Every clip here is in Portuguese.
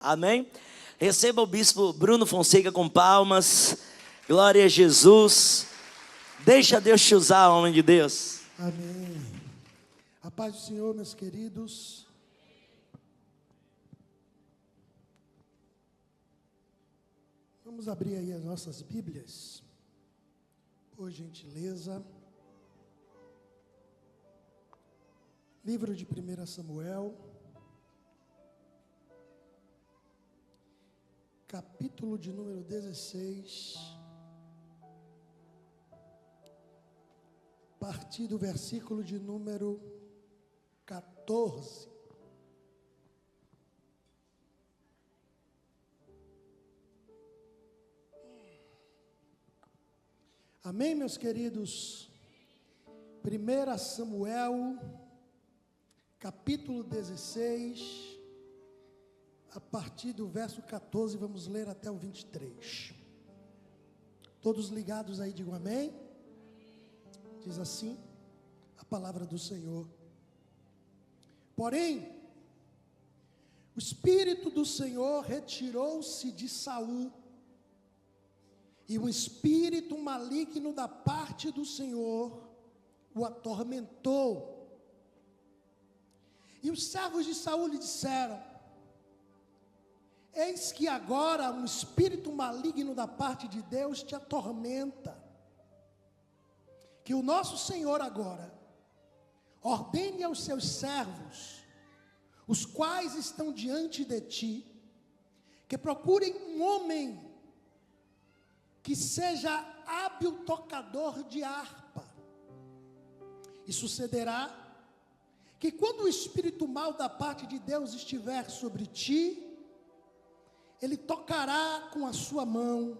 Amém? Receba o bispo Bruno Fonseca com palmas. Glória a Jesus. Deixa Deus te usar, homem de Deus. Amém. A paz do Senhor, meus queridos. Vamos abrir aí as nossas Bíblias, por gentileza. Livro de 1 Samuel, capítulo de número 16, a partir do versículo de número 14. Amém, meus queridos? 1 Samuel, capítulo 16, a partir do verso 14, vamos ler até o 23. Todos ligados aí, digam amém? Diz assim a palavra do Senhor. Porém, o Espírito do Senhor retirou-se de Saul, e o espírito maligno da parte do Senhor o atormentou. E os servos de Saul lhe disseram: eis que agora um espírito maligno da parte de Deus te atormenta. Que o nosso Senhor agora ordene aos seus servos, os quais estão diante de ti, que procurem um homem que seja hábil tocador de harpa. E sucederá que quando o espírito mau da parte de Deus estiver sobre ti, ele tocará com a sua mão,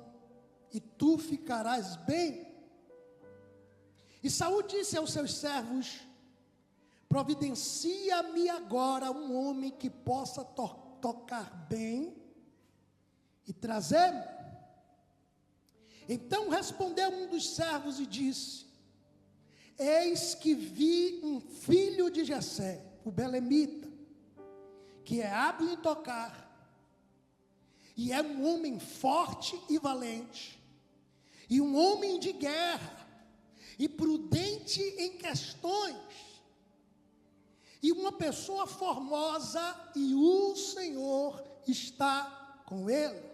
e tu ficarás bem. E Saul disse aos seus servos: providencia-me agora um homem que possa tocar bem e trazer-me. Então respondeu um dos servos e disse: eis que vi um filho de Jessé, o belemita, que é hábil em tocar, e é um homem forte e valente, e um homem de guerra, e prudente em questões, e uma pessoa formosa, e o Senhor está com ele.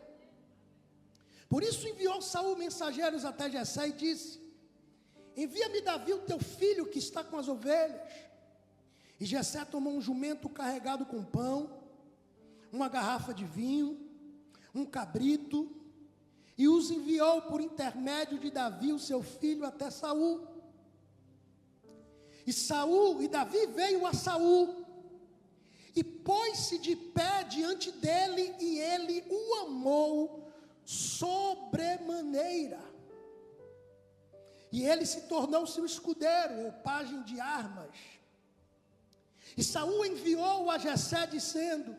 Por isso enviou Saul mensageiros até Jessé e disse: envia-me Davi, o teu filho, que está com as ovelhas. E Jessé tomou um jumento carregado com pão, uma garrafa de vinho, um cabrito, e os enviou por intermédio de Davi, o seu filho, até Saul. E Davi veio a Saul, e pôs-se de pé diante dele, e ele o amou sobremaneira. E ele se tornou seu escudeiro, ou pajem de armas. E Saul enviou a Jessé dizendo: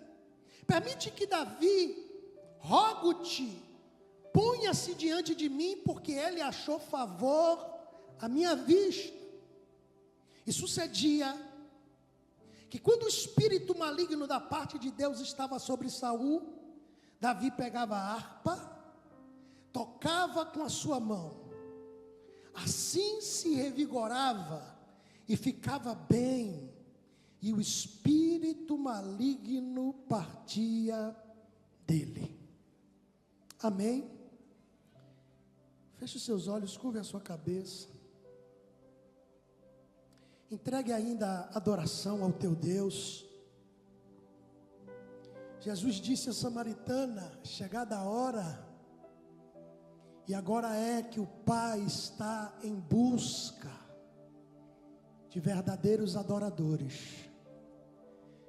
permite que Davi, rogo-te, ponha-se diante de mim, porque ele achou favor à minha vista. E sucedia que quando o espírito maligno da parte de Deus estava sobre Saul, Davi pegava a harpa, tocava com a sua mão, assim se revigorava e ficava bem, e o espírito maligno partia dele. Amém? Feche os seus olhos, curve a sua cabeça. Entregue ainda a adoração ao teu Deus. Jesus disse à samaritana: chegada a hora, e agora é que o Pai está em busca de verdadeiros adoradores,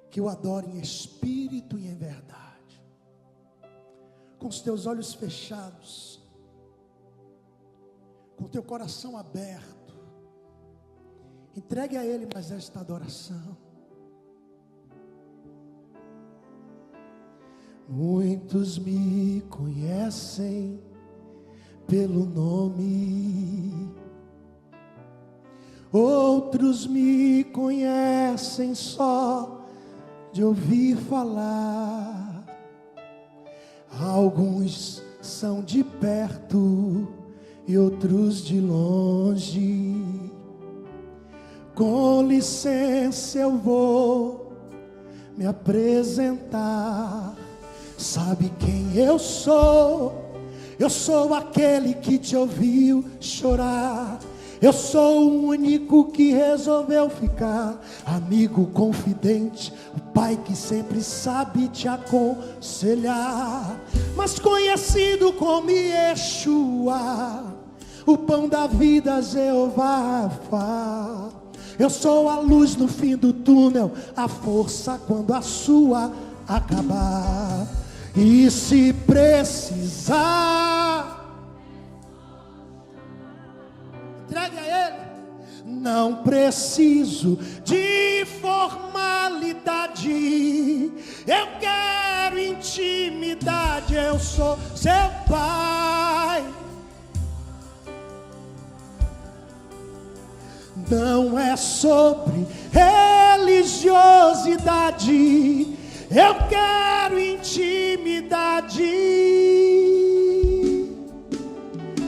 que o adorem em espírito e em verdade. Com os teus olhos fechados, com o teu coração aberto, entregue a Ele mais esta adoração. Muitos me conhecem pelo nome, outros me conhecem só de ouvir falar. Alguns são de perto e outros de longe. Com licença eu vou me apresentar. Sabe quem eu sou? Eu sou aquele que te ouviu chorar. Eu sou o único que resolveu ficar. Amigo confidente, o pai que sempre sabe te aconselhar. Mas conhecido como Yeshua, o pão da vida, Jeová. Eu sou a luz no fim do túnel, a força quando a sua acabar. E se precisar, entregue a Ele. Não preciso de formalidade, eu quero intimidade. Eu sou seu pai. Não é sobre religiosidade, eu quero intimidade.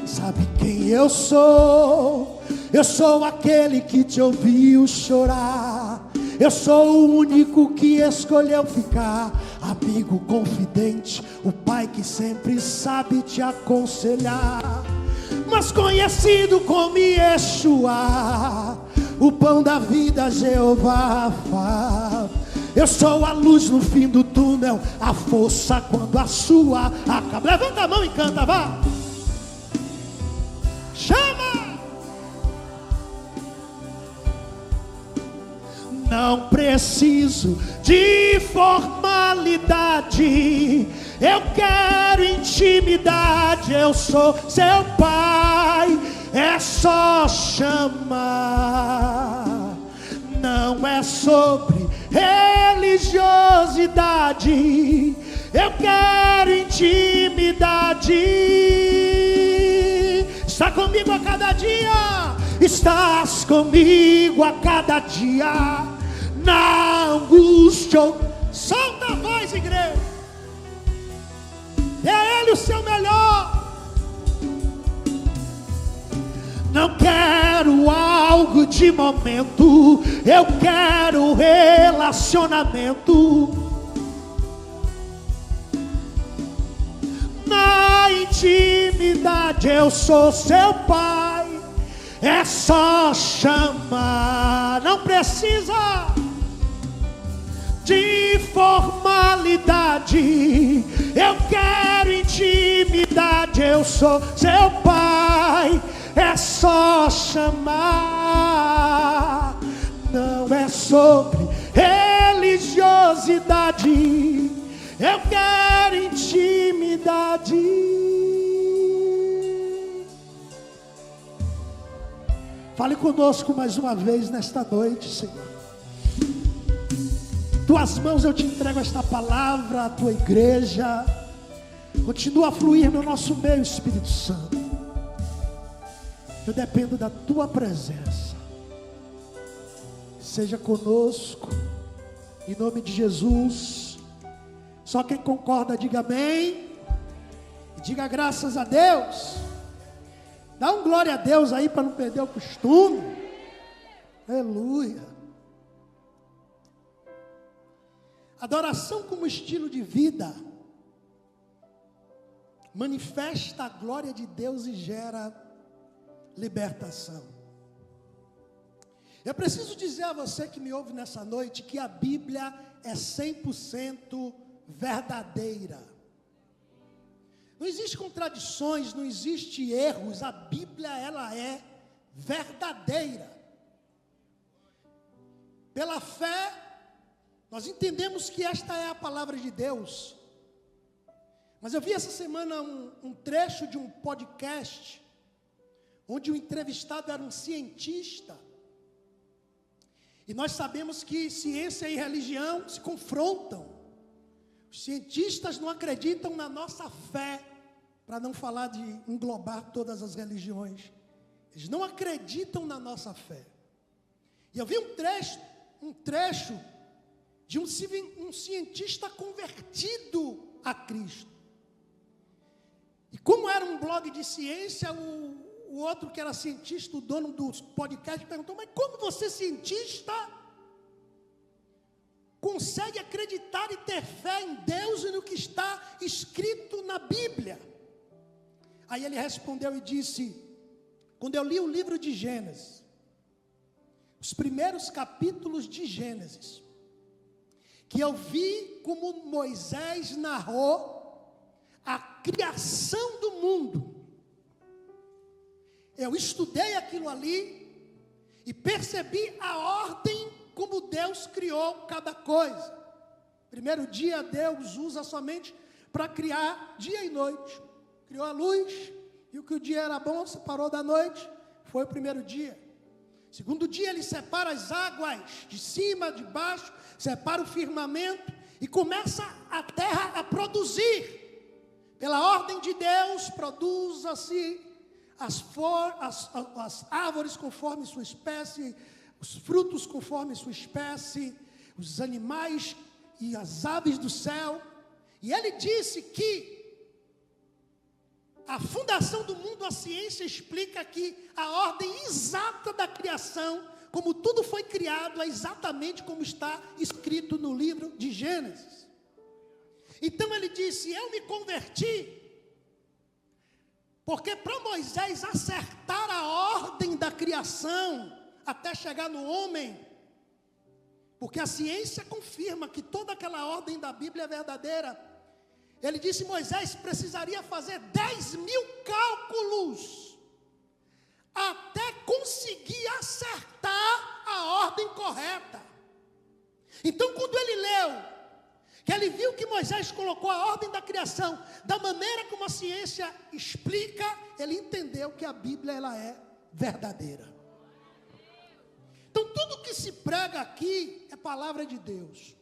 Sabe quem eu sou? Eu sou aquele que te ouviu chorar. Eu sou o único que escolheu ficar. Amigo confidente, o pai que sempre sabe te aconselhar. Mas conhecido como Yeshua, o pão da vida, Jeová. Eu sou a luz no fim do túnel, a força quando a sua acaba. Levanta a mão e canta, vá. Chama! Não preciso de formalidade, eu quero intimidade. Eu sou seu pai, é só chamar. Não é sobre religiosidade, eu quero intimidade. Está comigo a cada dia, estás comigo a cada dia. Na angústia, solta a voz, igreja. É Ele o seu melhor. Não quero algo de momento, eu quero relacionamento. Na intimidade, eu sou seu pai. É só chamar, não precisa de formalidade, eu quero intimidade. Eu sou seu pai, é só chamar. Não é sobre religiosidade, eu quero intimidade. Fale conosco mais uma vez nesta noite, Senhor. Tuas mãos eu te entrego esta palavra, a tua igreja. Continua a fluir no nosso meio, Espírito Santo. Eu dependo da tua presença. Seja conosco, em nome de Jesus. Só quem concorda, diga amém. E diga graças a Deus. Dá um glória a Deus aí para não perder o costume. Aleluia. Adoração como estilo de vida manifesta a glória de Deus e gera libertação. Eu preciso dizer a você que me ouve nessa noite que a Bíblia é 100% verdadeira. Não existe contradições, não existe erros. A Bíblia, ela é verdadeira. Pela fé, nós entendemos que esta é a palavra de Deus. Mas eu vi essa semana um trecho de um podcast, onde o entrevistado era um cientista. E nós sabemos que ciência e religião se confrontam. Os cientistas não acreditam na nossa fé, para não falar de englobar todas as religiões. Eles não acreditam na nossa fé. E eu vi um trecho de um cientista convertido a Cristo. blog de ciência, o outro que era cientista, o dono do podcast, perguntou: mas como você, cientista, consegue acreditar e ter fé em Deus e no que está escrito na Bíblia? Aí ele respondeu e disse: quando eu li o livro de Gênesis, os primeiros capítulos de Gênesis, que eu vi como Moisés narrou a criação do mundo, eu estudei aquilo ali e percebi a ordem como Deus criou cada coisa. Primeiro dia Deus usa somente para criar dia e noite. Criou a luz, e o que o dia era bom, separou da noite, foi o primeiro dia. Segundo dia ele separa as águas de cima, de baixo, separa o firmamento e começa a terra a produzir. Pela ordem de Deus, produza-se as árvores conforme sua espécie, os frutos conforme sua espécie, os animais e as aves do céu. E ele disse que a fundação do mundo, a ciência explica que a ordem exata da criação, como tudo foi criado, é exatamente como está escrito no livro de Gênesis. Então ele disse: eu me converti, porque para Moisés acertar a ordem da criação, até chegar no homem, porque a ciência confirma que toda aquela ordem da Bíblia é verdadeira. Ele disse: Moisés precisaria fazer 10.000 cálculos até conseguir acertar a ordem correta. Então, quando ele leu, que ele viu que Moisés colocou a ordem da criação da maneira como a ciência explica, ele entendeu que a Bíblia ela é verdadeira. Então, tudo que se prega aqui é palavra de Deus.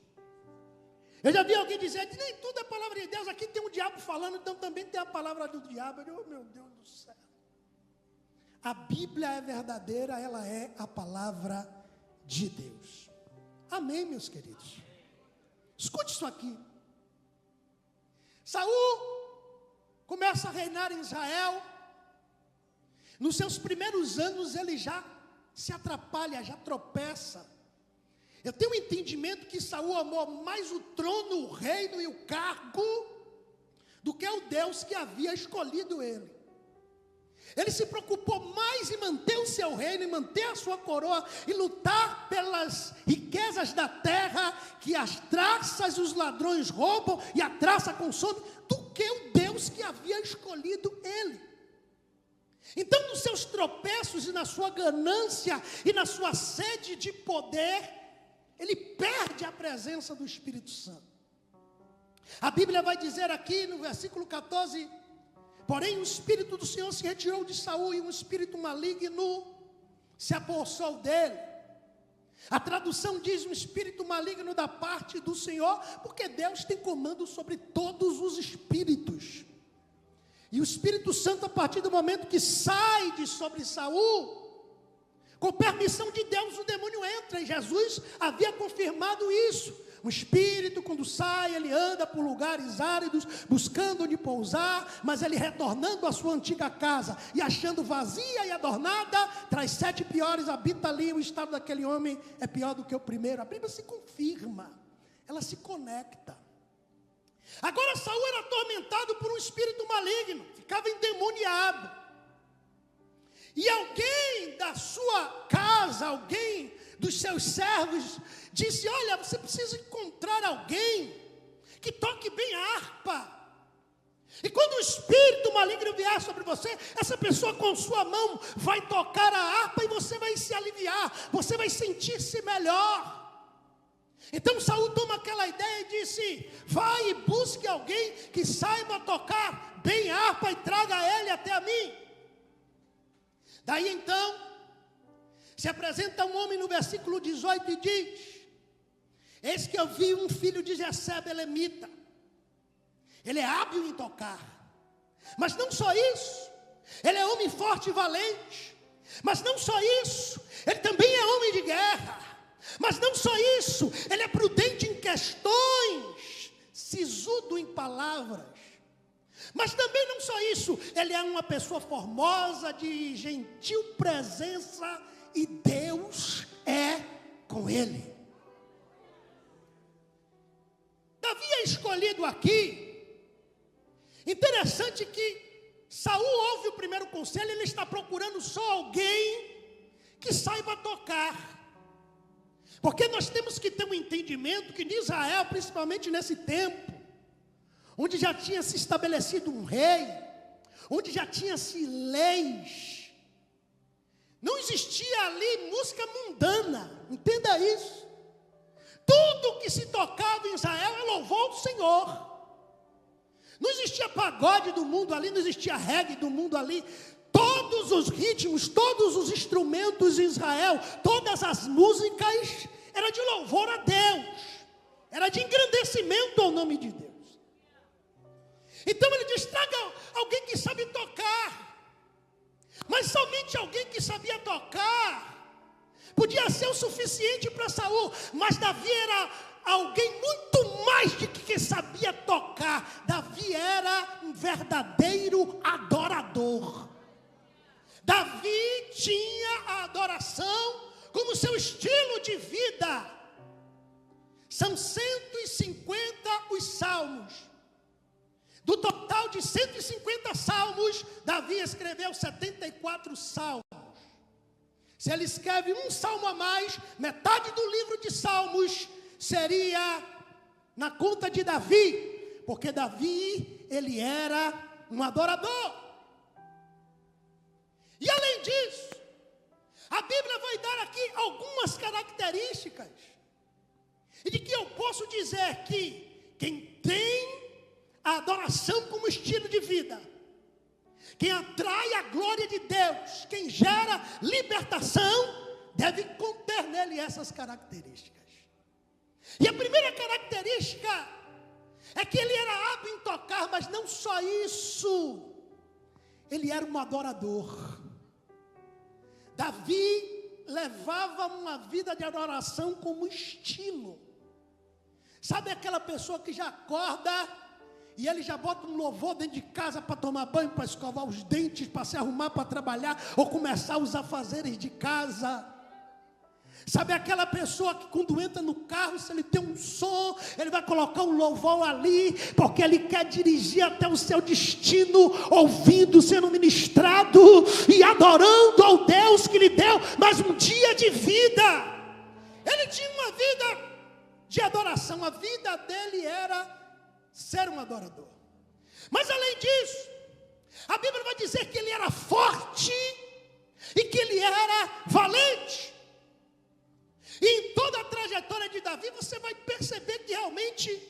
Eu já vi alguém dizer que nem tudo é palavra de Deus, aqui tem um diabo falando, então também tem a palavra do diabo. Eu digo: oh, meu Deus do céu. A Bíblia é verdadeira, ela é a palavra de Deus. Amém, meus queridos? Escute isso aqui. Saul começa a reinar em Israel. Nos seus primeiros anos ele já se atrapalha, já tropeça. Eu tenho um entendimento que Saul amou mais o trono, o reino e o cargo do que o Deus que havia escolhido ele. Ele se preocupou mais em manter o seu reino, em manter a sua coroa, e lutar pelas riquezas da terra, que as traças e os ladrões roubam, e a traça consome, do que o Deus que havia escolhido ele. Então, nos seus tropeços e na sua ganância e na sua sede de poder, ele perde a presença do Espírito Santo. A Bíblia vai dizer aqui no versículo 14: porém o Espírito do Senhor se retirou de Saul, e um espírito maligno se apossou dele. A tradução diz: um espírito maligno da parte do Senhor, porque Deus tem comando sobre todos os espíritos. E o Espírito Santo, a partir do momento que sai de sobre Saul, com permissão de Deus, o demônio entra, e Jesus havia confirmado isso. O espírito, quando sai, ele anda por lugares áridos, buscando onde pousar, mas ele, retornando à sua antiga casa e achando vazia e adornada, traz 7 piores, habita ali. O estado daquele homem é pior do que o primeiro. A Bíblia se confirma, ela se conecta. Agora Saul era atormentado por um espírito maligno, ficava endemoniado. E alguém da sua casa, alguém dos seus servos, disse: olha, você precisa encontrar alguém que toque bem a harpa. E quando o espírito maligno vier sobre você, essa pessoa com sua mão vai tocar a harpa e você vai se aliviar, você vai sentir-se melhor. Então Saul toma aquela ideia e disse: vai e busque alguém que saiba tocar bem a harpa e traga ele até a mim. Daí então, se apresenta um homem no versículo 18 e diz: eis que eu vi um filho de Jessé belemita. Ele é hábil em tocar, mas não só isso, ele é homem forte e valente. Mas não só isso, ele também é homem de guerra. Mas não só isso, ele é prudente em questões, sisudo em palavras. Mas também não só isso, ele é uma pessoa formosa, de gentil presença, e Deus é com ele. Davi é escolhido aqui. Interessante que Saul ouve o primeiro conselho, ele está procurando só alguém que saiba tocar. Porque nós temos que ter um entendimento que em Israel, principalmente nesse tempo, onde já tinha se estabelecido um rei, onde já tinha-se leis, não existia ali música mundana, entenda isso. Tudo que se tocava em Israel é louvor do Senhor. Não existia pagode do mundo ali, não existia reggae do mundo ali. Todos os ritmos, todos os instrumentos em Israel, todas as músicas, era de louvor a Deus, era de engrandecimento ao nome de Deus. Então ele diz, traga alguém que sabe tocar. Mas somente alguém que sabia tocar podia ser o suficiente para Saul. Mas Davi era alguém muito mais do que sabia tocar. Davi era um verdadeiro adorador. Davi tinha a adoração como seu estilo de vida. São 150 os salmos. Do total de 150 salmos, Davi escreveu 74 salmos. Se ele escreve um salmo a mais, metade do livro de salmos seria na conta de Davi, porque Davi, ele era um adorador. E além disso, a Bíblia vai dar aqui algumas características, e de que eu posso dizer que quem tem a adoração como estilo de vida, quem atrai a glória de Deus, quem gera libertação, deve conter nele essas características. E a primeira característica é que ele era hábil em tocar, mas não só isso, ele era um adorador. Davi levava uma vida de adoração como estilo. Sabe aquela pessoa que já acorda e ele já bota um louvor dentro de casa para tomar banho, para escovar os dentes, para se arrumar para trabalhar, ou começar os afazeres de casa? Sabe aquela pessoa que quando entra no carro, se ele tem um som, ele vai colocar um louvor ali, porque ele quer dirigir até o seu destino, ouvindo, sendo ministrado e adorando ao Deus que lhe deu mais um dia de vida. Ele tinha uma vida de adoração, a vida dele era ser um adorador. Mas além disso, a Bíblia vai dizer que ele era forte e que ele era valente. E em toda a trajetória de Davi, você vai perceber que realmente,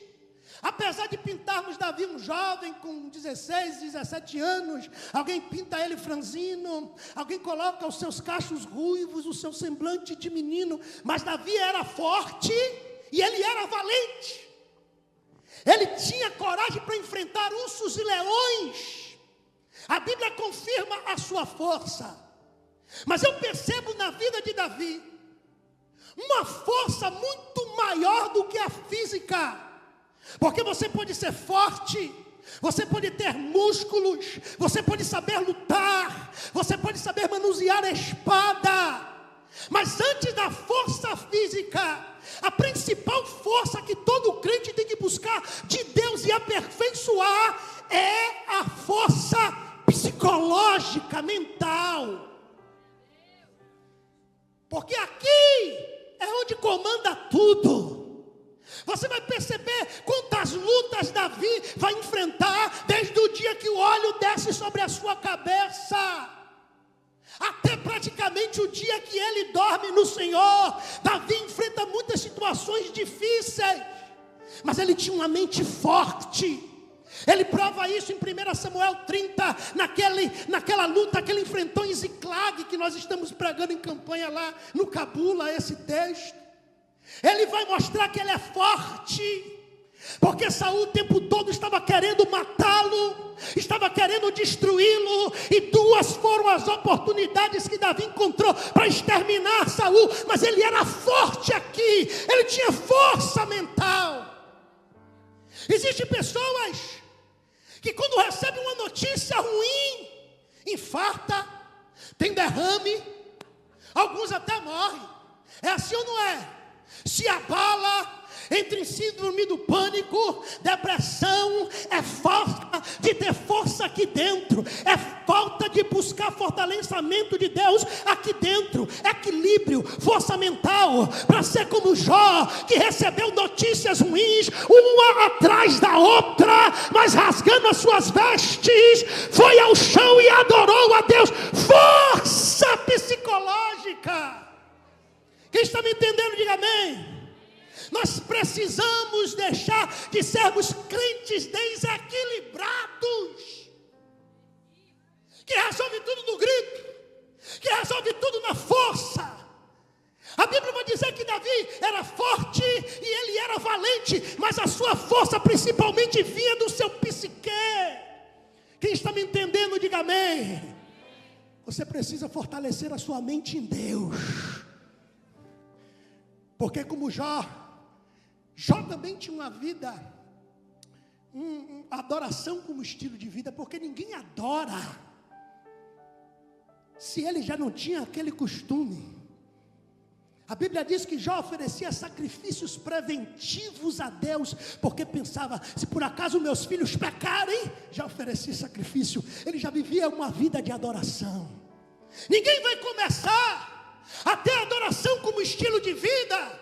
apesar de pintarmos Davi um jovem com 16, 17 anos, alguém pinta ele franzino, alguém coloca os seus cachos ruivos, o seu semblante de menino, mas Davi era forte e ele era valente. Ele tinha coragem para enfrentar ursos e leões. A Bíblia confirma a sua força. Mas eu percebo na vida de Davi uma força muito maior do que a física. Porque você pode ser forte, você pode ter músculos, você pode saber lutar, você pode saber manusear a espada. Mas antes da força física, a principal força que todo crente tem que buscar de Deus e aperfeiçoar é a força psicológica, mental. Porque aqui é onde comanda tudo. Você vai perceber quantas lutas Davi vai enfrentar desde o dia que o óleo desce sobre a sua cabeça até praticamente o dia que ele dorme no Senhor. Davi enfrenta muitas situações difíceis, mas ele tinha uma mente forte. Ele prova isso em 1 Samuel 30, naquela luta que ele enfrentou em Ziclag, que nós estamos pregando em campanha lá no Cabula, esse texto. Ele vai mostrar que ele é forte, porque Saul o tempo todo estava querendo matá-lo, estava querendo destruí-lo, e duas foram as oportunidades que Davi encontrou para exterminar Saul, mas ele era forte aqui, ele tinha força mental. Existem pessoas que quando recebe uma notícia ruim, infarta, tem derrame, alguns até morrem. É assim ou não é? Se abala, entra em síndrome do pânico, depressão, é falta de ter força aqui dentro, é falta de buscar fortalecimento de Deus aqui dentro, equilíbrio, força mental, para ser como Jó, que recebeu notícias ruins, uma atrás da outra, mas rasgando as suas vestes, foi ao chão e adorou a Deus. Força psicológica. Quem está me entendendo, diga amém. Nós precisamos deixar de sermos crentes desequilibrados, que resolve tudo no grito, que resolve tudo na força. A Bíblia vai dizer que Davi era forte e ele era valente, mas a sua força principalmente vinha do seu psique. Quem está me entendendo, diga amém. Você precisa fortalecer a sua mente em Deus, porque como Jó também tinha uma vida, adoração como estilo de vida, porque ninguém adora se ele já não tinha aquele costume. A Bíblia diz que Jó oferecia sacrifícios preventivos a Deus, porque pensava, se por acaso meus filhos pecarem, já oferecia sacrifício. Ele já vivia uma vida de adoração. Ninguém vai começar a ter adoração como estilo de vida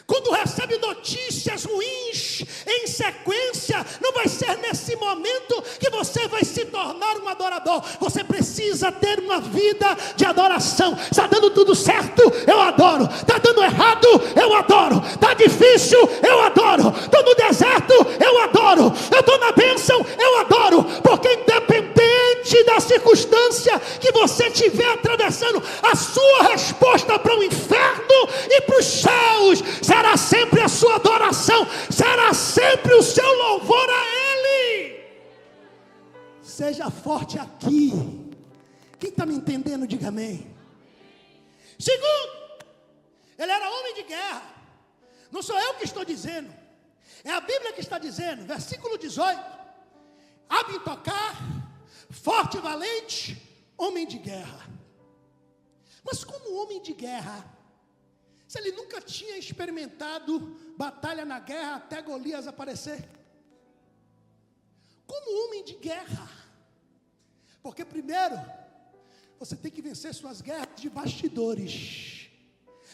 quando recebe notícias ruins em sequência. Não vai ser nesse momento que você vai se tornar um adorador. Você precisa ter uma vida de adoração. Está dando tudo certo? Eu adoro. Está dando errado? Eu adoro. Está difícil? Eu adoro. Estou no deserto? Eu adoro. Eu estou na bênção? Eu adoro. Porque independente da circunstância que você estiver atravessando, a sua resposta para o inferno e para os céus será sempre a sua adoração, será sempre o seu louvor a Ele. Seja forte aqui. Quem está me entendendo, diga amém. Segundo, ele era homem de guerra. Não sou eu que estou dizendo, é a Bíblia que está dizendo, versículo 18: hábil em tocar, forte e valente, homem de guerra. Mas como homem de guerra, se ele nunca tinha experimentado batalha na guerra até Golias aparecer? Como homem de guerra? Porque primeiro, você tem que vencer suas guerras de bastidores.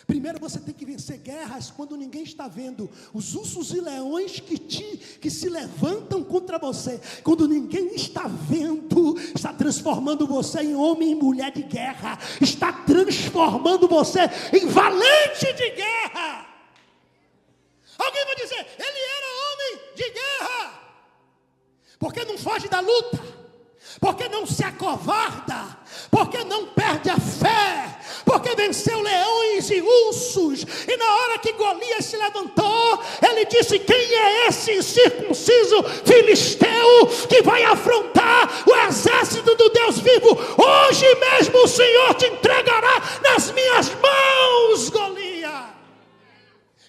Primeiro você tem que vencer guerras quando ninguém está vendo. Os ursos e leões que se levantam contra você, quando ninguém está vendo, está transformando você em homem e mulher de guerra. Está transformando você em valente de guerra. Alguém vai dizer, ele era homem de guerra, porque não foge da luta, porque não se acovarda, porque não perde a fé, porque venceu leões e ursos. E na hora que Golias se levantou, ele disse: quem é esse incircunciso filisteu que vai afrontar o exército do Deus vivo? Hoje mesmo o Senhor te entregará nas minhas mãos, Golias.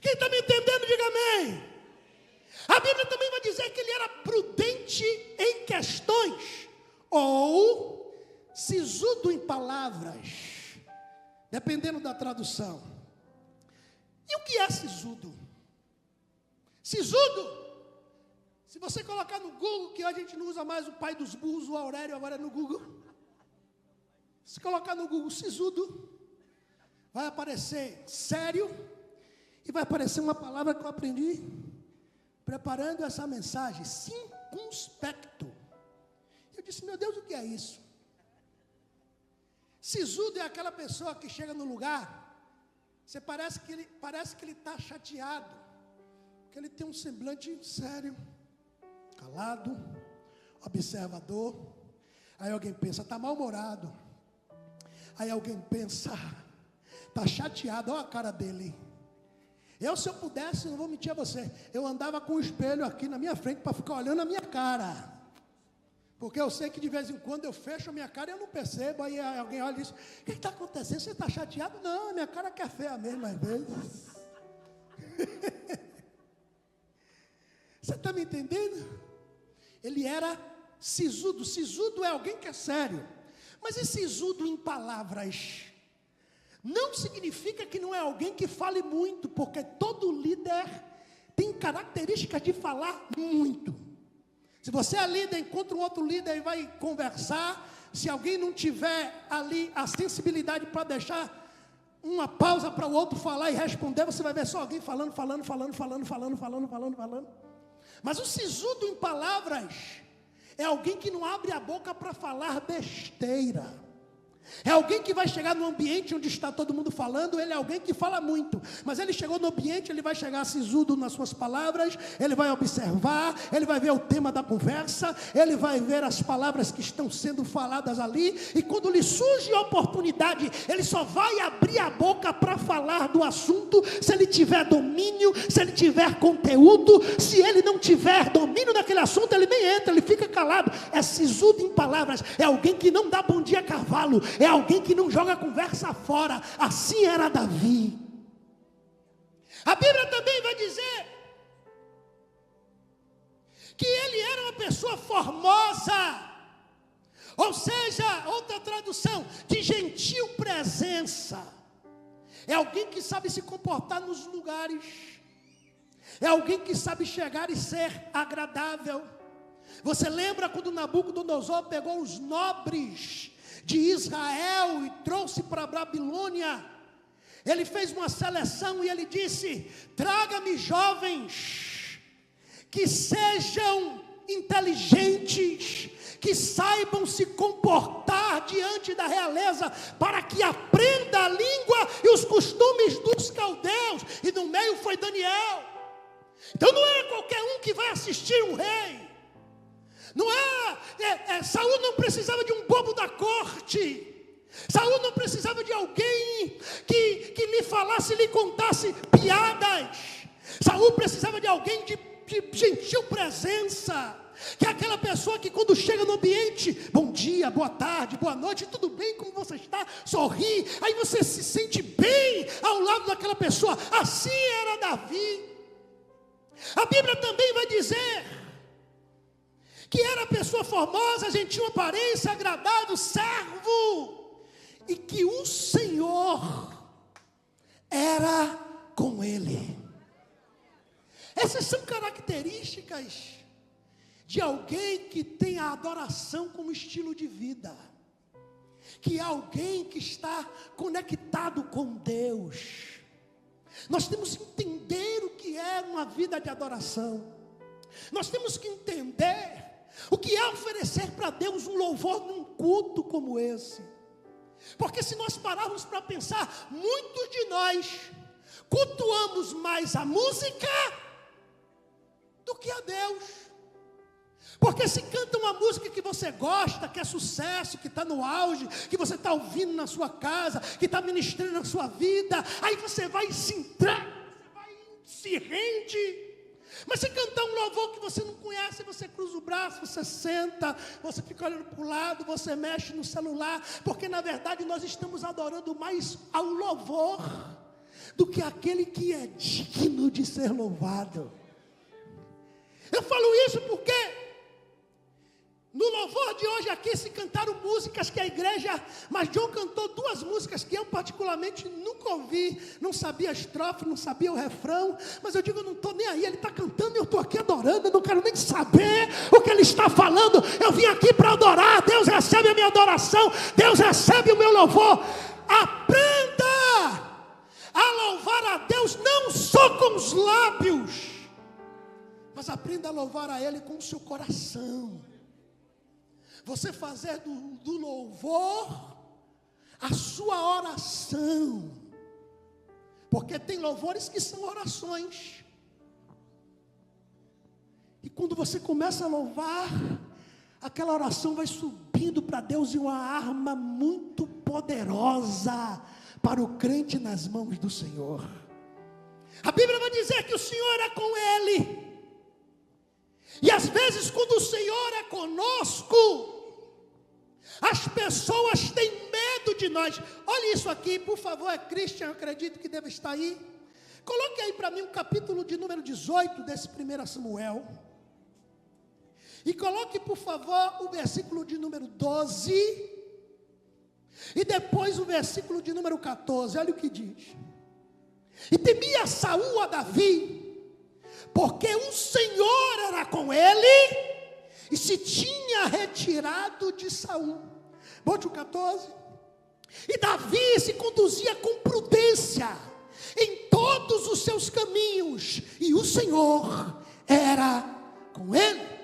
Quem está me entendendo, diga amém. A Bíblia também vai dizer que ele era prudente em questões, ou sisudo em palavras, dependendo da tradução. E o que é sisudo? Sisudo, se você colocar no Google, que hoje a gente não usa mais o pai dos burros, o Aurélio, agora é no Google. Se colocar no Google sisudo, vai aparecer sério, e vai aparecer uma palavra que eu aprendi preparando essa mensagem: circunspecto. Eu disse, meu Deus, o que é isso? Sisudo é aquela pessoa que chega no lugar, você parece que ele está chateado, que ele tem um semblante sério, calado, observador. Aí alguém pensa, está mal-humorado. Aí alguém pensa, está chateado, olha a cara dele. Se eu pudesse, não vou mentir a você, eu andava com o espelho aqui na minha frente para ficar olhando a minha cara. Porque eu sei que de vez em quando eu fecho a minha cara e eu não percebo. Aí alguém olha e diz, o que está acontecendo? Você está chateado? Não, a minha cara que é feia mesmo às vezes. Você está me entendendo? Ele era Sisudo é alguém que é sério. Mas esse sisudo em palavras não significa que não é alguém que fale muito, porque todo líder tem características de falar muito. Se você é líder, encontra um outro líder e vai conversar, se alguém não tiver ali a sensibilidade para deixar uma pausa para o outro falar e responder, você vai ver só alguém falando. Mas o sisudo em palavras é alguém que não abre a boca para falar besteira. É alguém que vai chegar no ambiente onde está todo mundo falando. Ele é alguém que fala muito, mas ele chegou no ambiente, ele vai chegar sisudo nas suas palavras. Ele vai observar, ele vai ver o tema da conversa, ele vai ver as palavras que estão sendo faladas ali. E quando lhe surge a oportunidade, ele só vai abrir a boca para falar do assunto se ele tiver domínio, se ele tiver conteúdo. Se ele não tiver domínio naquele assunto, ele nem entra, ele fica calado. É sisudo em palavras, é alguém que não dá bom dia a cavalo, é alguém que não joga a conversa fora. Assim era Davi. A Bíblia também vai dizer que ele era uma pessoa formosa, ou seja, outra tradução, de gentil presença. É alguém que sabe se comportar nos lugares, é alguém que sabe chegar e ser agradável. Você lembra quando Nabucodonosor pegou os nobres de Israel e trouxe para a Babilônia? Ele fez uma seleção e ele disse: traga-me jovens que sejam inteligentes, que saibam se comportar diante da realeza, para que aprenda a língua e os costumes dos caldeus. E no meio foi Daniel. Então não era qualquer um que vai assistir um rei. Não era, Saul não precisava de um bobo da corte. Saul não precisava de alguém que lhe falasse, lhe contasse piadas. Saul precisava de alguém de gentil presença, que é aquela pessoa que quando chega no ambiente, bom dia, boa tarde, boa noite, tudo bem, como você está? Sorri, aí você se sente bem ao lado daquela pessoa. Assim era Davi. A Bíblia também vai dizer que era pessoa formosa, gentil aparência, agradável, servo, e que o Senhor era com ele. Essas são características de alguém que tem a adoração como estilo de vida, que é alguém que está conectado com Deus. Nós temos que entender o que é uma vida de adoração. Nós temos que entender o que é oferecer para Deus um louvor num culto como esse. Porque se nós pararmos para pensar, muitos de nós cultuamos mais a música do que a Deus. Porque se canta uma música que você gosta, que é sucesso, que está no auge, que você está ouvindo na sua casa, que está ministrando na sua vida, aí você vai se entrega, você vai se rende. Mas se cantar um louvor que você não conhece, você cruza o braço, você senta, você fica olhando para o lado, você mexe no celular, porque na verdade nós estamos adorando mais ao louvor do que aquele que é digno de ser louvado. Eu falo isso porque no louvor de hoje aqui se cantaram músicas que a igreja, mas John cantou duas músicas que eu particularmente nunca ouvi, não sabia a estrofe, não sabia o refrão, mas eu digo, eu não estou nem aí, ele está cantando e eu estou aqui adorando, eu não quero nem saber o que ele está falando, eu vim aqui para adorar. Deus recebe a minha adoração, Deus recebe o meu louvor. Aprenda a louvar a Deus não só com os lábios, mas aprenda a louvar a Ele com o seu coração. Você fazer do louvor a sua oração. Porque tem louvores que são orações. E quando você começa a louvar, aquela oração vai subindo para Deus, e uma arma muito poderosa para o crente nas mãos do Senhor. A Bíblia vai dizer que o Senhor é com ele. E às vezes quando o Senhor é conosco, as pessoas têm medo de nós. Olha isso aqui, por favor, é Christian, eu acredito que deve estar aí. Coloque aí para mim um capítulo de número 18 desse 1 Samuel. E coloque, por favor, o versículo de número 12. E depois o versículo de número 14. Olha o que diz. E temia Saul a Davi, porque o Senhor era com ele, e se tinha retirado de Saul. Bote o 14. E Davi se conduzia com prudência em todos os seus caminhos, e o Senhor era com ele.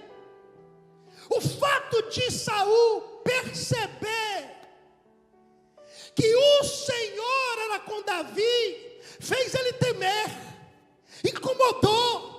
O fato de Saul perceber que o Senhor era com Davi, fez ele temer, incomodou.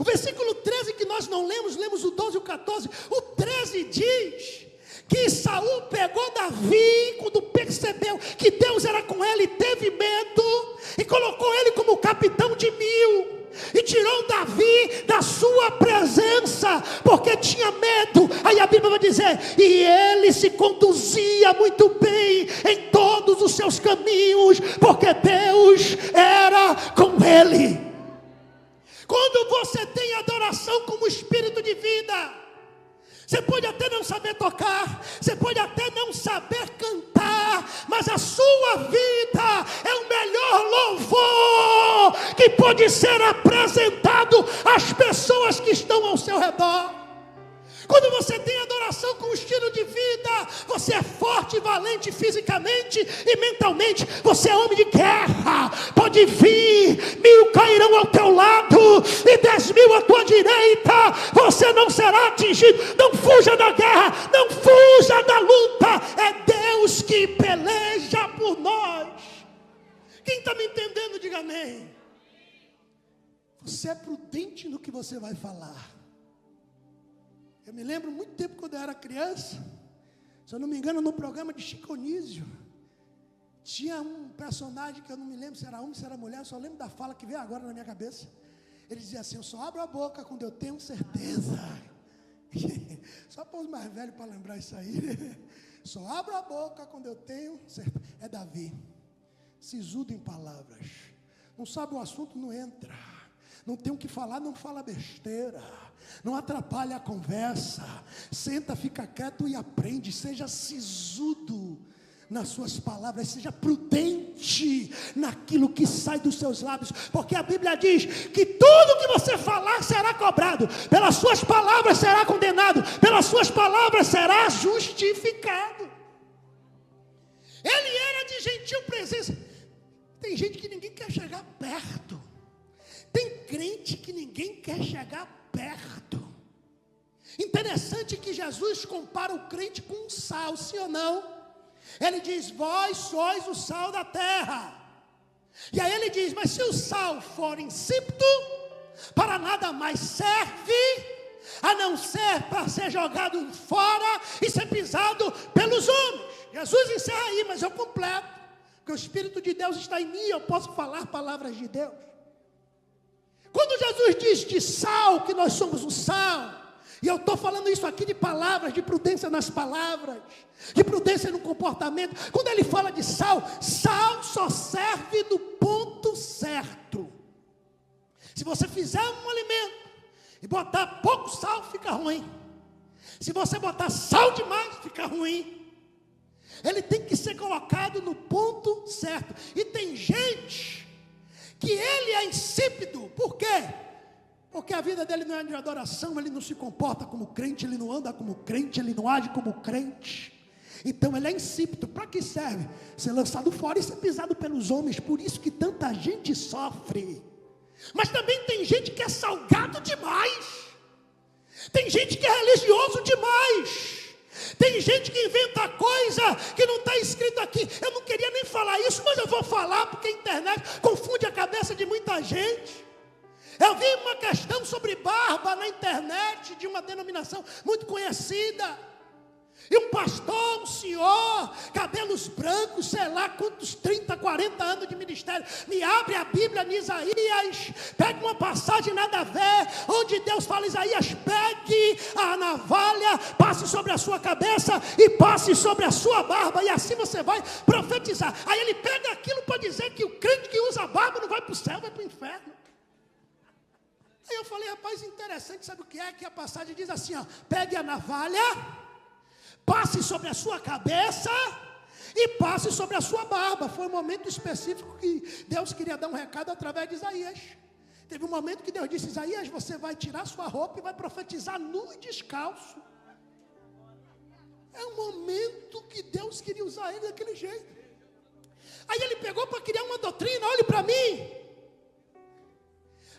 O versículo 13 que nós não lemos o 12 e o 14. O 13 diz que Saul pegou Davi, quando percebeu que Deus era com ele, teve medo, e colocou ele como capitão de 1000, e tirou Davi da sua presença, porque tinha medo. Aí a Bíblia vai dizer, e ele se conduzia muito bem em todos os seus caminhos, porque Deus era com ele. Quando você tem adoração como espírito de vida, você pode até não saber tocar, você pode até não saber cantar, mas a sua vida é o melhor louvor que pode ser apresentado às pessoas que estão ao seu redor. Quando você tem adoração com estilo de vida, você é forte e valente fisicamente e mentalmente. Você é homem de guerra. Pode vir, 1000 cairão ao teu lado e 10.000 à tua direita. Você não será atingido. Não fuja da guerra, não fuja da luta. É Deus que peleja por nós. Quem está me entendendo, diga amém. Você é prudente no que você vai falar. Eu me lembro muito tempo quando eu era criança, se eu não me engano, no programa de Chico Anísio, tinha um personagem que eu não me lembro se era homem, se era mulher, eu só lembro da fala que veio agora na minha cabeça. Ele dizia assim, eu só abro a boca quando eu tenho certeza. Só para os mais velhos para lembrar isso aí. Só abro a boca quando eu tenho certeza. É Davi, sisudo em palavras, não sabe o assunto, não entra. Não tem o que falar, não fala besteira, não atrapalha a conversa, senta, fica quieto e aprende. Seja sisudo nas suas palavras, seja prudente naquilo que sai dos seus lábios, porque a Bíblia diz que tudo que você falar será cobrado, pelas suas palavras será condenado, pelas suas palavras será justificado. Ele era de gentil presença. Tem gente que ninguém quer chegar perto. Tem crente que ninguém quer chegar perto. Interessante que Jesus compara o crente com um sal, sim ou não? Ele diz, vós sois o sal da terra. E aí ele diz, mas se o sal for insípido, para nada mais serve, a não ser para ser jogado fora e ser pisado pelos homens. Jesus encerra aí, mas eu completo, porque o Espírito de Deus está em mim, eu posso falar palavras de Deus. Quando Jesus diz de sal, que nós somos o sal, e eu estou falando isso aqui de palavras, de prudência nas palavras, de prudência no comportamento. Quando ele fala de sal, sal só serve no ponto certo. Se você fizer um alimento e botar pouco sal, fica ruim. Se você botar sal demais, fica ruim. Ele tem que ser colocado no ponto certo. E tem gente que ele é insípido. Por quê? Porque a vida dele não é de adoração, ele não se comporta como crente, ele não anda como crente, ele não age como crente. Então ele é insípido. Para que serve? Ser lançado fora e ser pisado pelos homens. Por isso que tanta gente sofre. Mas também tem gente que é salgado demais. Tem gente que é religioso demais. Tem gente que inventa coisa que não está escrito aqui. Eu não queria nem falar isso, mas eu vou falar porque a internet confunde a cabeça de muita gente. Eu vi uma questão sobre barba na internet de uma denominação muito conhecida. E um pastor, um senhor, cabelos brancos, sei lá quantos, 30, 40 anos de ministério, me abre a Bíblia em Isaías, pega uma passagem nada a ver, onde Deus fala, Isaías, pegue a navalha, passe sobre a sua cabeça e passe sobre a sua barba, e assim você vai profetizar. Aí ele pega aquilo para dizer que o crente que usa barba não vai para o céu, vai para o inferno. Aí eu falei, rapaz, interessante, sabe o que é? Que a passagem diz assim, ó, pegue a navalha, passe sobre a sua cabeça e passe sobre a sua barba. Foi um momento específico que Deus queria dar um recado através de Isaías. Teve um momento que Deus disse, Isaías, você vai tirar sua roupa e vai profetizar nu e descalço. É um momento que Deus queria usar ele daquele jeito. Aí ele pegou para criar uma doutrina, olhe para mim.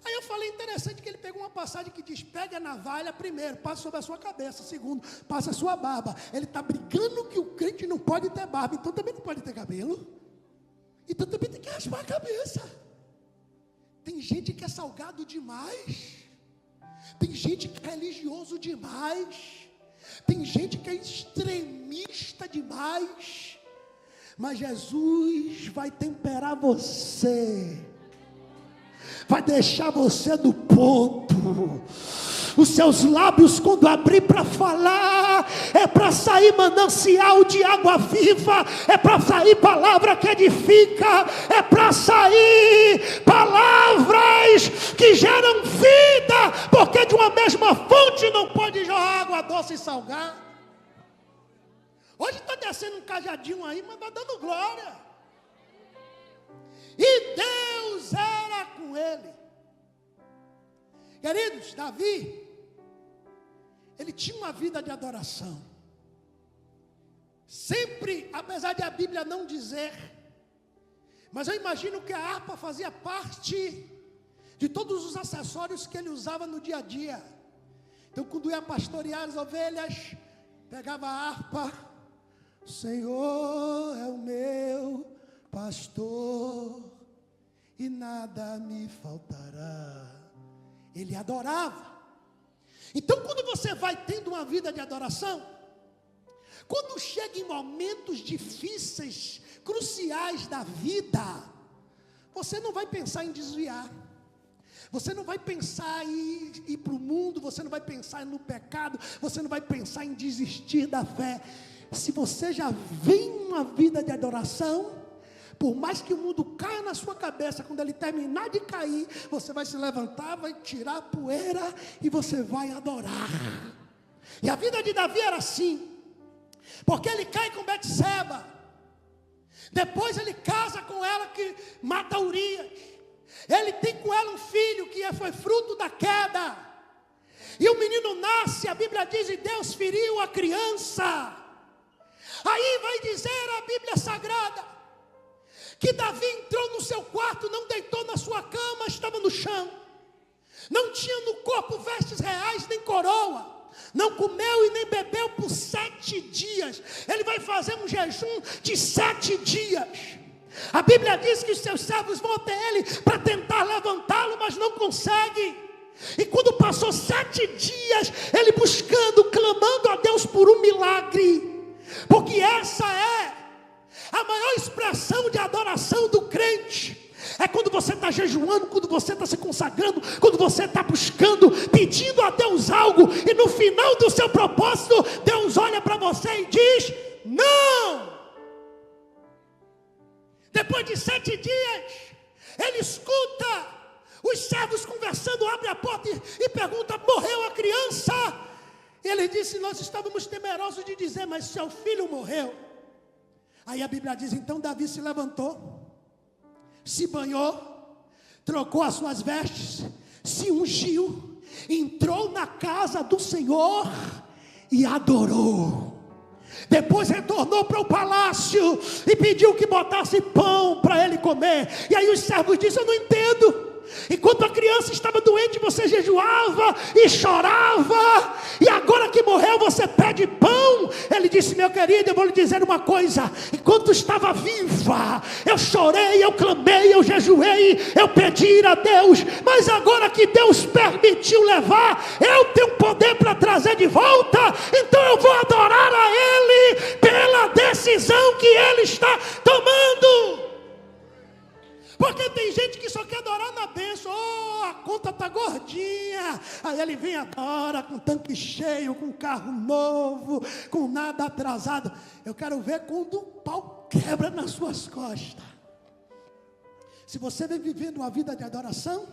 Aí eu falei, interessante que ele pegou uma passagem que diz, pegue a navalha primeiro, passa sobre a sua cabeça, segundo, passa a sua barba. Ele está brigando que o crente não pode ter barba, então também não pode ter cabelo. Então também tem que raspar a cabeça. Tem gente que é salgado demais. Tem gente que é religioso demais. Tem gente que é extremista demais. Mas Jesus vai temperar você. Vai deixar você no ponto. Os seus lábios, quando abrir para falar, é para sair manancial de água viva, é para sair palavra que edifica, é para sair palavras que geram vida, porque de uma mesma fonte não pode jorrar água doce e salgada. Hoje está descendo um cajadinho aí, mas está dando glória. E Deus era com ele. Queridos, Davi, ele tinha uma vida de adoração. Sempre, apesar de a Bíblia não dizer, mas eu imagino que a harpa fazia parte de todos os acessórios que ele usava no dia a dia. Então, quando ia pastorear as ovelhas, pegava a harpa. O Senhor é o meu pastor e nada me faltará. Ele adorava. Então, quando você vai tendo uma vida de adoração, quando chega em momentos difíceis, cruciais da vida, você não vai pensar em desviar. Você não vai pensar em ir para o mundo, você não vai pensar no pecado, você não vai pensar em desistir da fé. Se você já vem uma vida de adoração, por mais que o mundo caia na sua cabeça, quando ele terminar de cair, você vai se levantar, vai tirar a poeira e você vai adorar. E a vida de Davi era assim, porque ele cai com Betseba, depois ele casa com ela que mata Urias, ele tem com ela um filho que foi fruto da queda, e o menino nasce, a Bíblia diz, e Deus feriu a criança. Aí vai dizer a Bíblia Sagrada, que Davi entrou no seu quarto, não deitou na sua cama, estava no chão. Não tinha no corpo vestes reais, nem coroa. Não comeu e nem bebeu por 7 dias. Ele vai fazer um jejum de 7 dias. A Bíblia diz que os seus servos vão até ele para tentar levantá-lo, mas não conseguem. E quando passou 7 dias, ele buscando, clamando a Deus por um milagre. Porque essa é a maior expressão de adoração do crente. É quando você está jejuando, quando você está se consagrando, quando você está buscando, pedindo a Deus algo, e no final do seu propósito, Deus olha para você e diz, não. Depois de 7 dias, ele escuta os servos conversando, abre a porta e pergunta, morreu a criança? Ele disse, nós estávamos temerosos de dizer, mas seu filho morreu. Aí a Bíblia diz, então Davi se levantou, se banhou, trocou as suas vestes, se ungiu, entrou na casa do Senhor e adorou. Depois retornou para o palácio e pediu que botasse pão para ele comer. E aí os servos disseram, eu não entendo. Enquanto a criança estava doente, você jejuava e chorava, e agora que morreu, você pede pão. Ele disse, meu querido, eu vou lhe dizer uma coisa, enquanto estava viva, eu chorei, eu clamei, eu jejuei, eu pedi a Deus, mas agora que Deus permitiu levar, eu tenho poder para trazer de volta, então eu vou adorar a Ele, pela decisão que Ele está tomando. Porque tem gente que só quer adorar na bênção. Oh, a conta está gordinha. Aí ele vem agora com tanque cheio, com carro novo, com nada atrasado. Eu quero ver quando o pau quebra nas suas costas. Se você vem vivendo uma vida de adoração,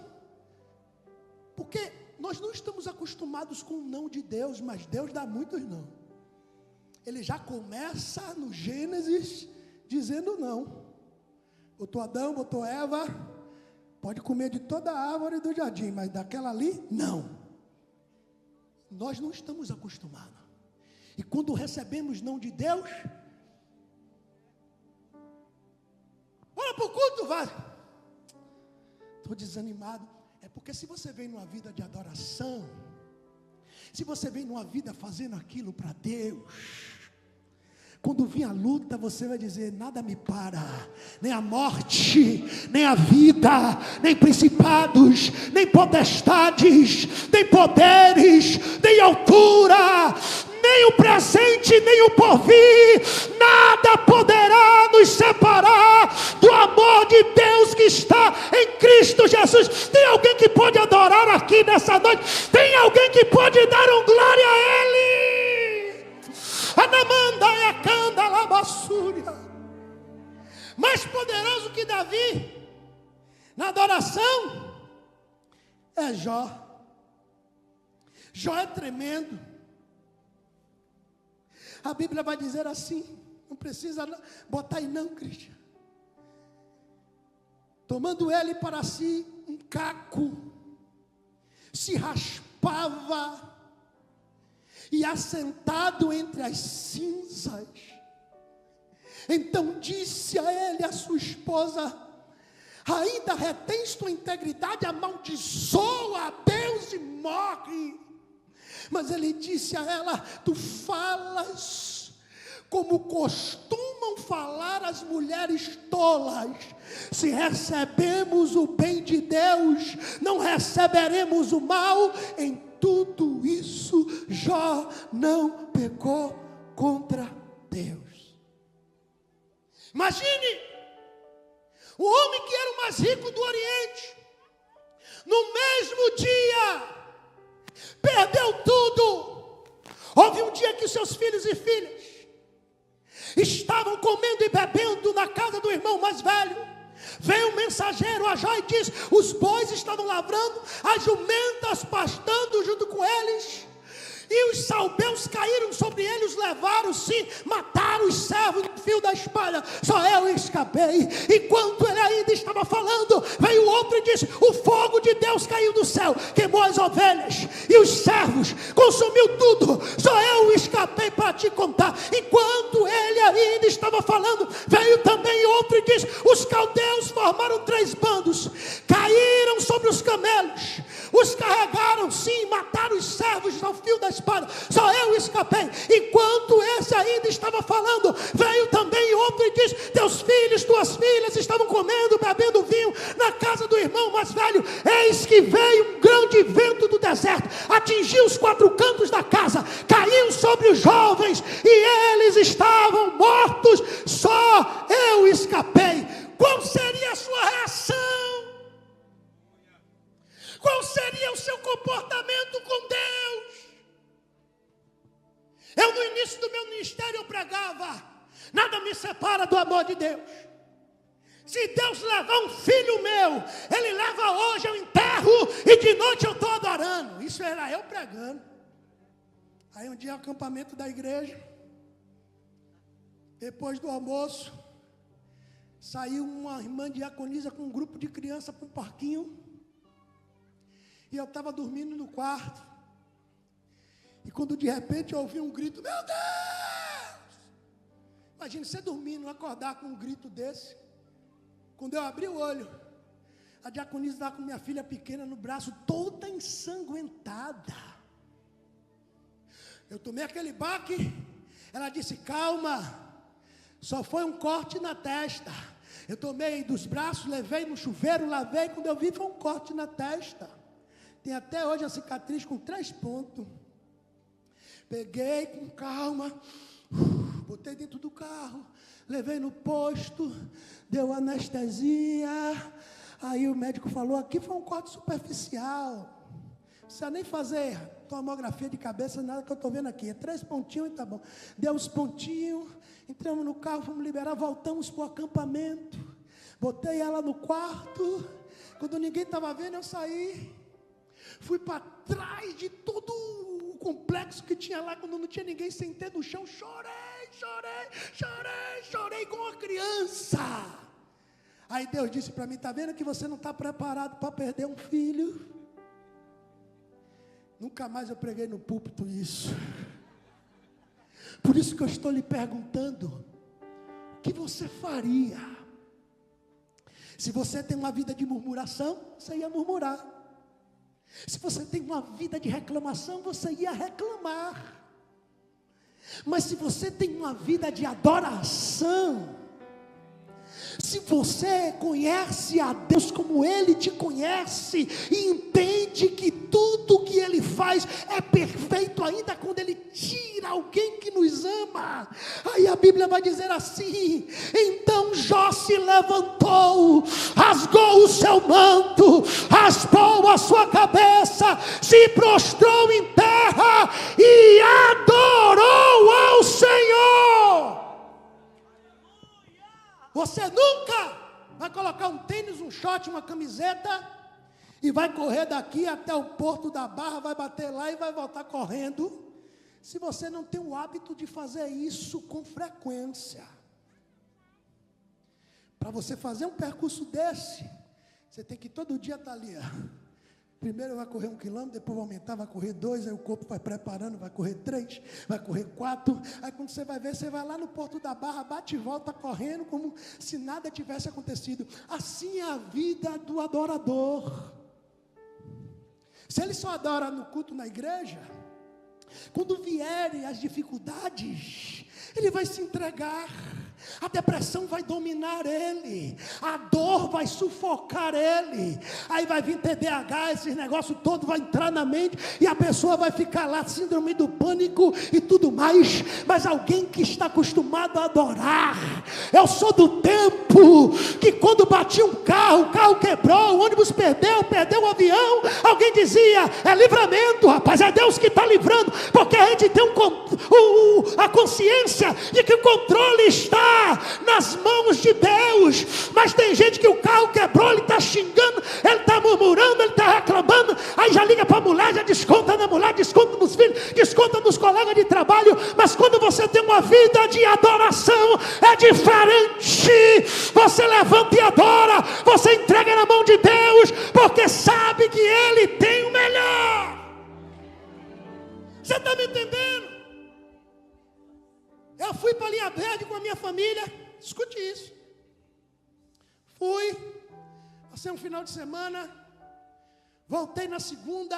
Porque nós não estamos acostumados com o não de Deus, mas Deus dá muitos não. Ele já começa no Gênesis dizendo não. Botou Adão, botou Eva, pode comer de toda a árvore do jardim, mas daquela ali, não. Nós não estamos acostumados. E quando recebemos não de Deus, olha para o culto, vai. Estou desanimado. É porque se você vem numa vida de adoração, se você vem numa vida fazendo aquilo para Deus, quando vir a luta, você vai dizer: nada me para, nem a morte, nem a vida, nem principados, nem potestades, nem poderes, nem altura, nem o presente, nem o porvir, nada poderá nos separar do amor de Deus que está em Cristo Jesus. Tem alguém que pode adorar aqui nessa noite? Tem alguém que pode dar um glória a Ele? Mais poderoso que Davi na adoração é Jó. Jó é tremendo. A Bíblia vai dizer assim, não precisa botar aí não, Cristian. Tomando ele para si um caco, se raspava, e assentado entre as cinzas, então disse a ele, a sua esposa: ainda retens tua integridade, amaldiçoa a Deus e morre. Mas ele disse a ela: tu falas como costumam falar as mulheres tolas. Se recebemos o bem de Deus, não receberemos o mal. Em tudo isso, Jó não pecou contra Deus. Imagine, o homem que era o mais rico do Oriente, no mesmo dia, perdeu tudo. Houve um dia que seus filhos e filhas estavam comendo e bebendo na casa do irmão mais velho. Veio um mensageiro a Jó e disse: os bois estavam lavrando, as jumentas pastando junto com eles, e os salbeus caíram sobre eles, levaram sim, mataram os servos no fio da espada. Só eu escapei. Enquanto ele ainda estava falando, veio outro e disse: o fogo de Deus caiu do céu, queimou as ovelhas e os servos, consumiu tudo. Só eu escapei para te contar. Enquanto ele ainda estava falando, veio também outro e disse: os caldeus formaram 3 bandos, caíram sobre os camelos, os carregaram sim, mataram os servos ao fio da espada. Só eu escapei. Enquanto esse ainda estava falando, veio também outro e disse: teus filhos, tuas filhas estavam comendo, bebendo vinho na casa do irmão mais velho. Eis que veio um grande vento do deserto, atingiu os 4 cantos da casa, caiu sobre os jovens e eles estavam mortos. Só eu escapei. Qual seria a sua reação? Qual seria o seu comportamento com Deus? Eu, no início do meu ministério, eu pregava: nada me separa do amor de Deus. Se Deus levar um filho meu, Ele leva hoje, eu enterro, e de noite eu estou adorando. Isso era eu pregando. Aí um dia, acampamento da igreja, depois do almoço, saiu uma irmã diaconisa com um grupo de crianças para um parquinho. E eu estava dormindo no quarto. E quando de repente eu ouvi um grito: meu Deus! Imagina você dormindo, acordar com um grito desse. Quando eu abri o olho, a diaconisa estava com minha filha pequena no braço, toda ensanguentada. Eu tomei aquele baque. Ela disse: calma, só foi um corte na testa. Eu tomei dos braços, levei no chuveiro, lavei. Quando eu vi, foi um corte na testa. Tem até hoje a cicatriz com 3 pontos. Peguei com calma, botei dentro do carro, levei no posto, deu anestesia. Aí o médico falou: aqui foi um corte superficial, não precisa nem fazer tomografia de cabeça, nada que eu estou vendo aqui, é 3 pontinhos e tá bom. Deu os pontinhos, entramos no carro, fomos liberar, voltamos para o acampamento. Botei ela no quarto, quando ninguém estava vendo eu saí. Fui para trás de todo o complexo que tinha lá, quando não tinha ninguém, sentei no chão, chorei como uma criança. Aí Deus disse para mim: está vendo que você não está preparado para perder um filho? Nunca mais eu preguei no púlpito isso. Por isso que eu estou lhe perguntando, o que você faria? Se você tem uma vida de murmuração, você ia murmurar. Se você tem uma vida de reclamação, você ia reclamar. Mas se você tem uma vida de adoração, se você conhece a Deus como Ele te conhece, e entende que tudo que Ele faz é perfeito, ainda quando Ele tira alguém que nos ama, aí a Bíblia vai dizer assim: então Jó se levantou, rasgou o seu manto, raspou a sua cabeça, se prostrou em terra e adorou ao Senhor. Você nunca vai colocar um tênis, um short, uma camiseta e vai correr daqui até o Porto da Barra, vai bater lá e vai voltar correndo, se você não tem o hábito de fazer isso com frequência. Para você fazer um percurso desse, você tem que todo dia estar ali. Primeiro vai correr 1 quilômetro, depois vai aumentar, vai correr 2, aí o corpo vai preparando, vai correr 3, vai correr 4, aí quando você vai ver, você vai lá no Porto da Barra, bate e volta correndo, como se nada tivesse acontecido. Assim é a vida do adorador. Se ele só adora no culto na igreja, quando vierem as dificuldades, ele vai se entregar. A depressão vai dominar ele, a dor vai sufocar ele, aí vai vir TDAH, esses negócios todos vai entrar na mente, e a pessoa vai ficar lá, síndrome do pânico e tudo mais. Mas alguém que está acostumado a adorar, eu sou do tempo que quando batia um carro, o carro quebrou, o ônibus perdeu o avião, alguém dizia: é livramento, rapaz, é Deus que está livrando, porque a gente tem a consciência de que o controle está nas mãos de Deus. Mas tem gente que o carro quebrou, ele está xingando, ele está murmurando, ele está reclamando, aí já liga para a mulher, já desconta na mulher, desconta nos filhos, desconta nos colegas de trabalho. Mas quando você tem uma vida de adoração, é diferente. Você levanta e adora, você entrega na mão de Deus, porque sabe que Ele tem o melhor. Você está me entendendo? Eu fui para a Linha Verde com a minha família, escute isso. Fui, passei um final de semana, voltei na segunda.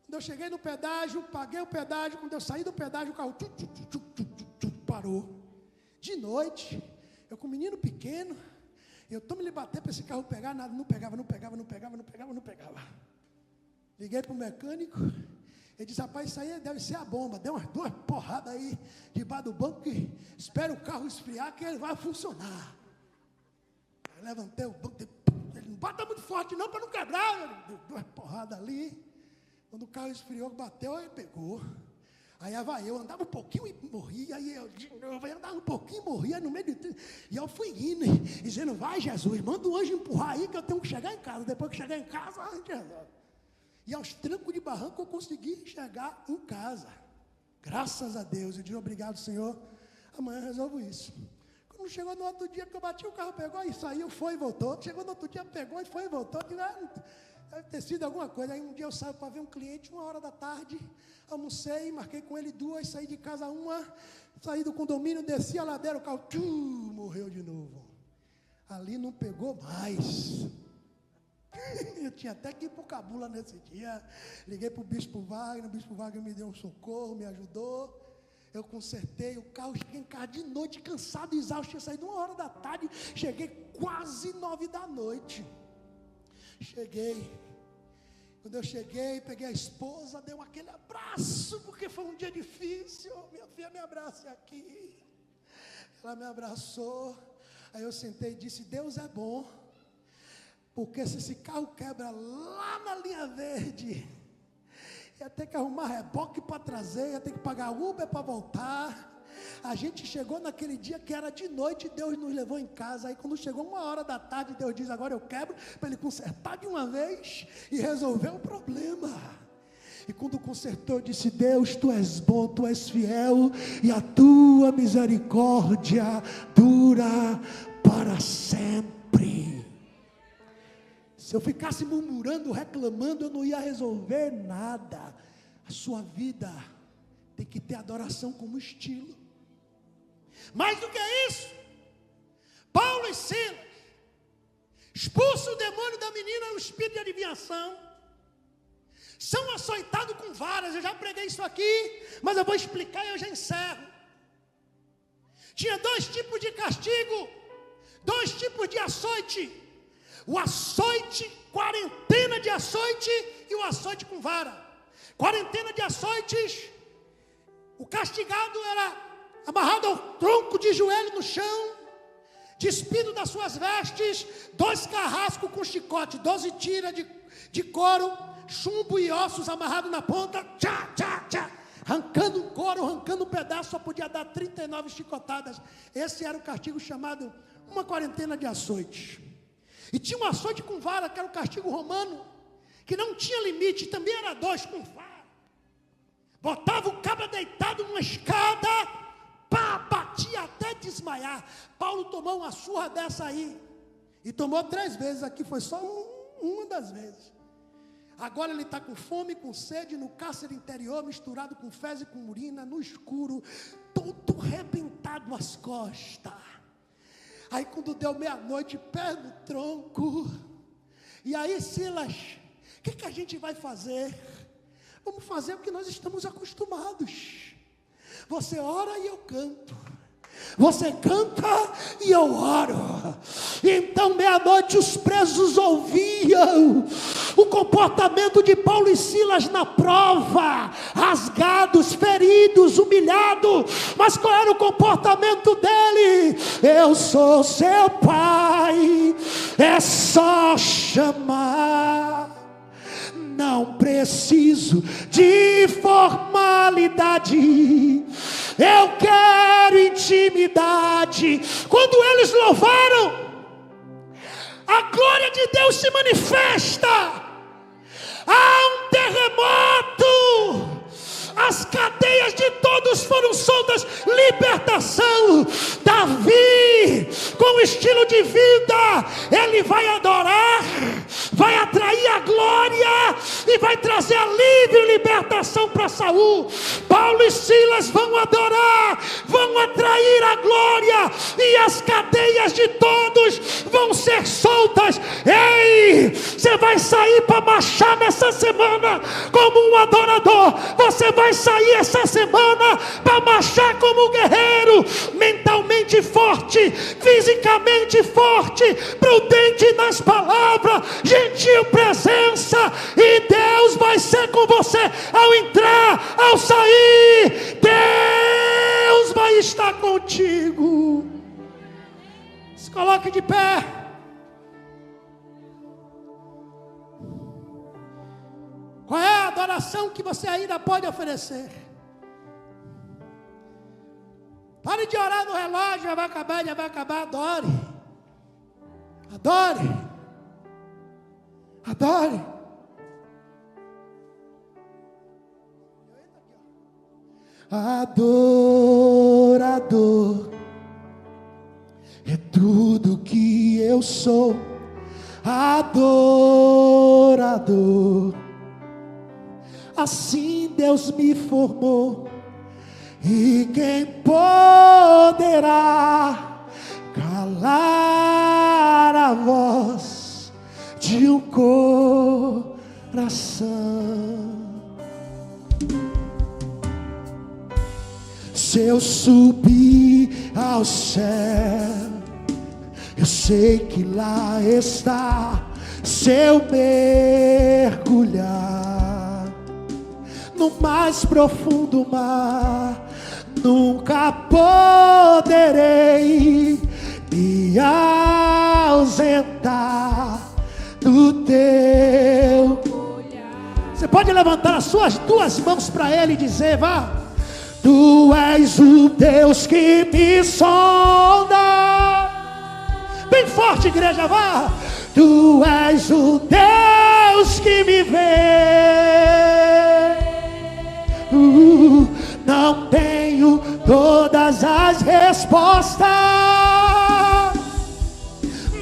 Quando eu cheguei no pedágio, paguei o pedágio. Quando eu saí do pedágio, o carro parou. De noite, eu com um menino pequeno, eu tomo ele bater para esse carro pegar, nada, não pegava. Liguei para o mecânico. Ele disse: rapaz, isso aí deve ser a bomba. Deu umas 2 porradas aí debaixo do banco, que espera o carro esfriar que ele vai funcionar. Eu levantei o banco, ele não bata muito forte não, para não quebrar. Deu 2 porradas ali. Quando o carro esfriou, bateu, aí pegou. Aí vai, eu andava um pouquinho e morria, aí eu andava um pouquinho e morria no meio de tudo. E eu fui indo, dizendo: vai Jesus, manda o anjo empurrar aí que eu tenho que chegar em casa. Depois que chegar em casa, Jesus. E aos trancos de barranco eu consegui chegar em casa. Graças a Deus. Eu disse: obrigado, Senhor. Amanhã eu resolvo isso. Quando chegou no outro dia que eu bati, o carro pegou e saiu, foi e voltou. Chegou no outro dia, pegou e foi e voltou. Deve ter sido alguma coisa. Aí um dia eu saio para ver um cliente, 1h da tarde. Almocei, marquei com ele 2, saí de casa 1, saí do condomínio, desci a ladeira, o carro morreu de novo. Ali não pegou mais. Eu tinha até que ir para o Cabula nesse dia. Liguei para o Bispo Wagner me deu um socorro, me ajudou. Eu consertei o carro, cheguei em casa de noite, cansado, exausto. Tinha saído 1h da tarde, cheguei quase 9 da noite. Quando eu cheguei, peguei a esposa, dei aquele abraço, porque foi um dia difícil. Minha filha, me abrace aqui. Ela me abraçou. Aí eu sentei e disse: Deus é bom. Porque se esse carro quebra lá na Linha Verde, ia ter que arrumar reboque para trazer, ia ter que pagar Uber para voltar. A gente chegou naquele dia que era de noite, Deus nos levou em casa. Aí quando chegou 1h da tarde, Deus diz: agora eu quebro, para Ele consertar de uma vez e resolver o problema. E quando consertou, eu disse: Deus, Tu és bom, Tu és fiel, e a Tua misericórdia dura para sempre. Se eu ficasse murmurando, reclamando, eu não ia resolver nada. A sua vida tem que ter adoração como estilo. Mais do que isso, Paulo e Silas expulsam o demônio da menina, o espírito de adivinhação, são açoitados com varas. Eu já preguei isso aqui, mas eu vou explicar e eu já encerro. Tinha 2 tipos de castigo, 2 tipos de açoite: o açoite, quarentena de açoite, e o açoite com vara. Quarentena de açoites, o castigado era amarrado ao tronco de joelho no chão, despido das suas vestes, 2 carrascos com chicote, 12 tiras de couro, chumbo e ossos amarrados na ponta, tchá, tchá, tchá, arrancando o couro, arrancando um pedaço, só podia dar 39 chicotadas. Esse era o castigo chamado uma quarentena de açoites. E tinha um açoite com vara, que era o castigo romano, que não tinha limite, também era 2 com vara. Botava o cabra deitado numa escada, pá, batia até desmaiar. Paulo tomou uma surra dessa aí, e tomou 3 vezes, aqui foi só uma das vezes. Agora ele está com fome, com sede, no cárcere interior, misturado com fezes e com urina, no escuro, todo arrebentado as costas. Aí quando deu meia-noite, pé no tronco. E aí, Silas, o que a gente vai fazer? Vamos fazer o que nós estamos acostumados. Você ora e eu canto. Você canta e eu oro. Então meia-noite os presos ouviam o comportamento de Paulo e Silas na prova, rasgados, feridos, humilhados. Mas qual era o comportamento dele? Eu sou seu pai, é só chamar. Não preciso de formalidade, eu quero intimidade. Quando eles louvaram, a glória de Deus se manifesta. Há um terremoto, as cadeias de todos foram soltas, libertação. Davi, com estilo de vida, ele vai adorar, vai atrair a glória e vai trazer alívio e libertação para Saul. Paulo e Silas vão adorar, vão atrair a glória, e as cadeias de todos vão ser soltas. Ei, você vai sair para marchar nessa semana como um adorador. Você vai sair essa semana para marchar como um guerreiro, mentalmente forte, fisicamente forte, prudente nas palavras, gentil presença, e Deus vai ser com você ao entrar, ao sair. Deus vai estar contigo. Se coloque de pé. Qual é a adoração que você ainda pode oferecer? Pare de orar no relógio, já vai acabar, já vai acabar. Adore. Adore. Adore. Adorador é tudo que eu sou. Adorador, assim Deus me formou. E quem poderá calar a voz de um coração? Se eu subir ao céu, eu sei que lá está. Se eu mergulhar no mais profundo mar, nunca poderei me ausentar do teu olhar. Você pode levantar as suas 2 mãos para Ele e dizer: vá, Tu és o Deus que me sonda. Bem forte, igreja, vá. Tu és o Deus que me vê. Não tenho todas as respostas,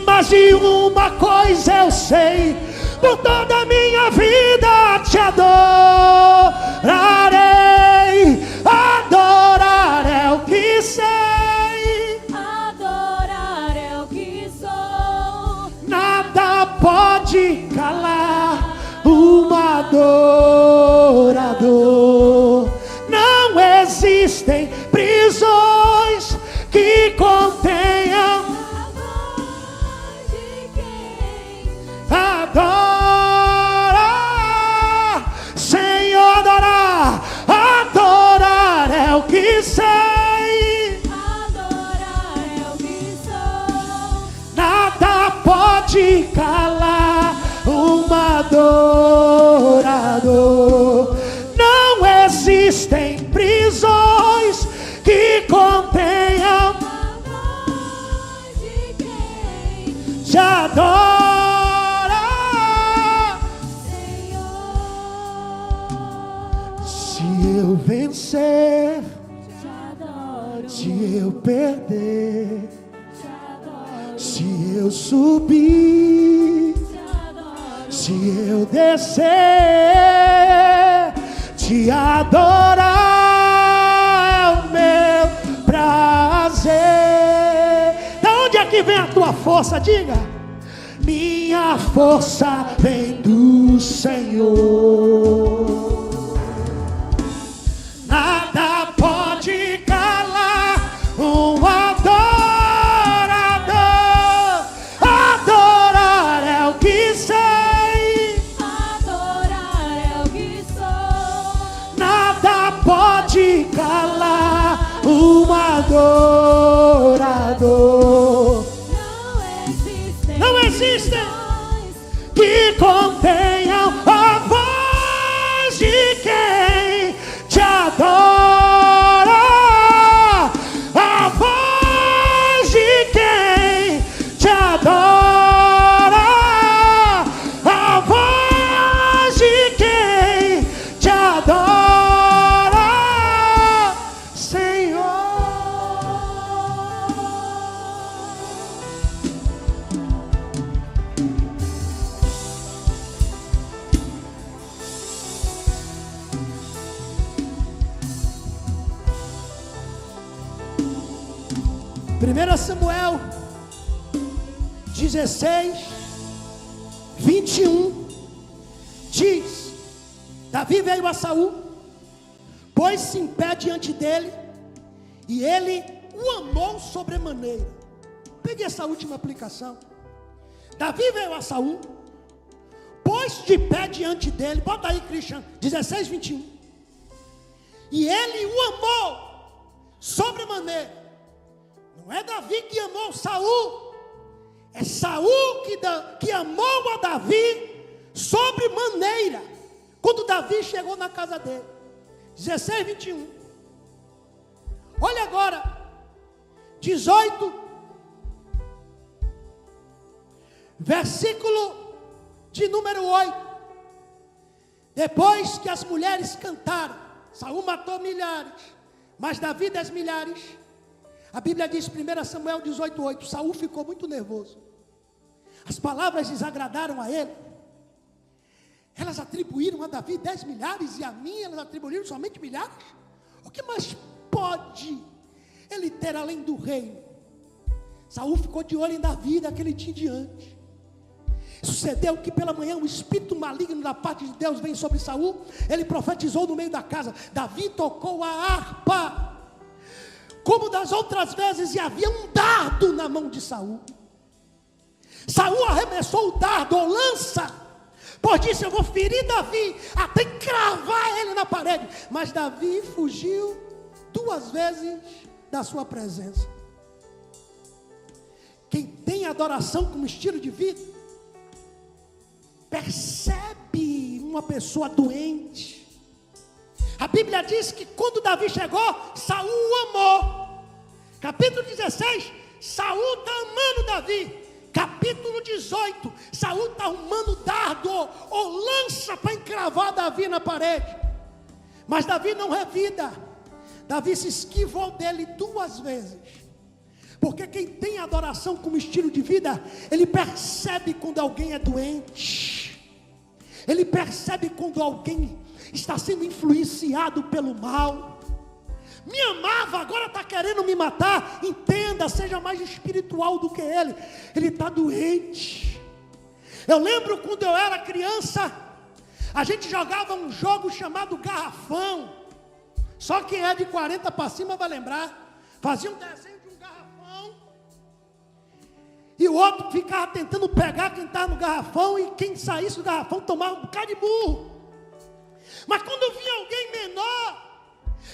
mas de uma coisa eu sei: por toda a minha vida te adorarei. Adorar é o que sei, adorar é o que sou. nada pode calar um adorador. Não existem prisões que contenham A voz de quem adorar, Senhor, adorar. Adorar é o que sei, adorar é o que sou. nada pode calar um adorador. Não existem prisões que contenham A voz de quem te adora. Senhor, Se eu vencer, te adoro, se eu perder, te adoro, se eu subir, te adoro. se eu descer, te adorar é o meu prazer. Da onde é que vem a tua força? Diga. Minha força vem do Senhor. Nada pode calar um adorador. Adorar é o que sei, Adorar é o que sou. nada pode calar um adorador. Não existem Que contenham a voz de quem te adora. A voz de quem te adora. A voz de quem te adora, Senhor. Primeiro Samuel 16, 21 diz: Davi veio a Saul, pôs-se em pé diante dele, e ele o amou sobremaneira. Pegue essa última aplicação. Davi veio a Saul, pôs de pé diante dele. Bota aí, Christian, 16, 21. E ele o amou sobremaneira. Não é Davi que amou Saul, é Saul que amou a Davi sobremaneira, quando Davi chegou na casa dele. 16, 21. Olha agora, 18, versículo de número 8. Depois que as mulheres cantaram, Saul matou milhares, mas Davi 10 milhares. A Bíblia diz, 1 Samuel 18, 8, Saul ficou muito nervoso. As palavras desagradaram a ele. Elas atribuíram a Davi 10 milhares e a mim elas atribuíram somente milhares? O que mais pode ele ter além do reino? Saul ficou de olho em Davi daquele dia em diante. Sucedeu que pela manhã um espírito maligno da parte de Deus veio sobre Saul. Ele profetizou no meio da casa. Davi tocou a harpa, como das outras vezes, e havia um dardo na mão de Saul. Saul arremessou o dardo ou lança, pois disse: eu vou ferir Davi até cravar ele na parede. Mas Davi fugiu 2 vezes da sua presença. Quem tem adoração como estilo de vida, percebe uma pessoa doente. A Bíblia diz que quando Davi chegou, Saul o amou. Capítulo 16, Saul está amando Davi. Capítulo 18, Saul está arrumando dardo ou lança para encravar Davi na parede. Mas Davi não revida. Davi se esquivou dele 2 vezes. Porque quem tem adoração como estilo de vida, ele percebe quando alguém é doente. Ele percebe quando alguém está sendo influenciado pelo mal. Me amava, agora está querendo me matar. Entenda, seja mais espiritual do que ele. Ele está doente. Eu lembro quando eu era criança, a gente jogava um jogo chamado garrafão. Só quem é de 40 para cima vai lembrar. Fazia um desenho de um garrafão, e o outro ficava tentando pegar quem estava no garrafão, e quem saísse do garrafão tomava um bocado de burro. Mas quando vinha alguém menor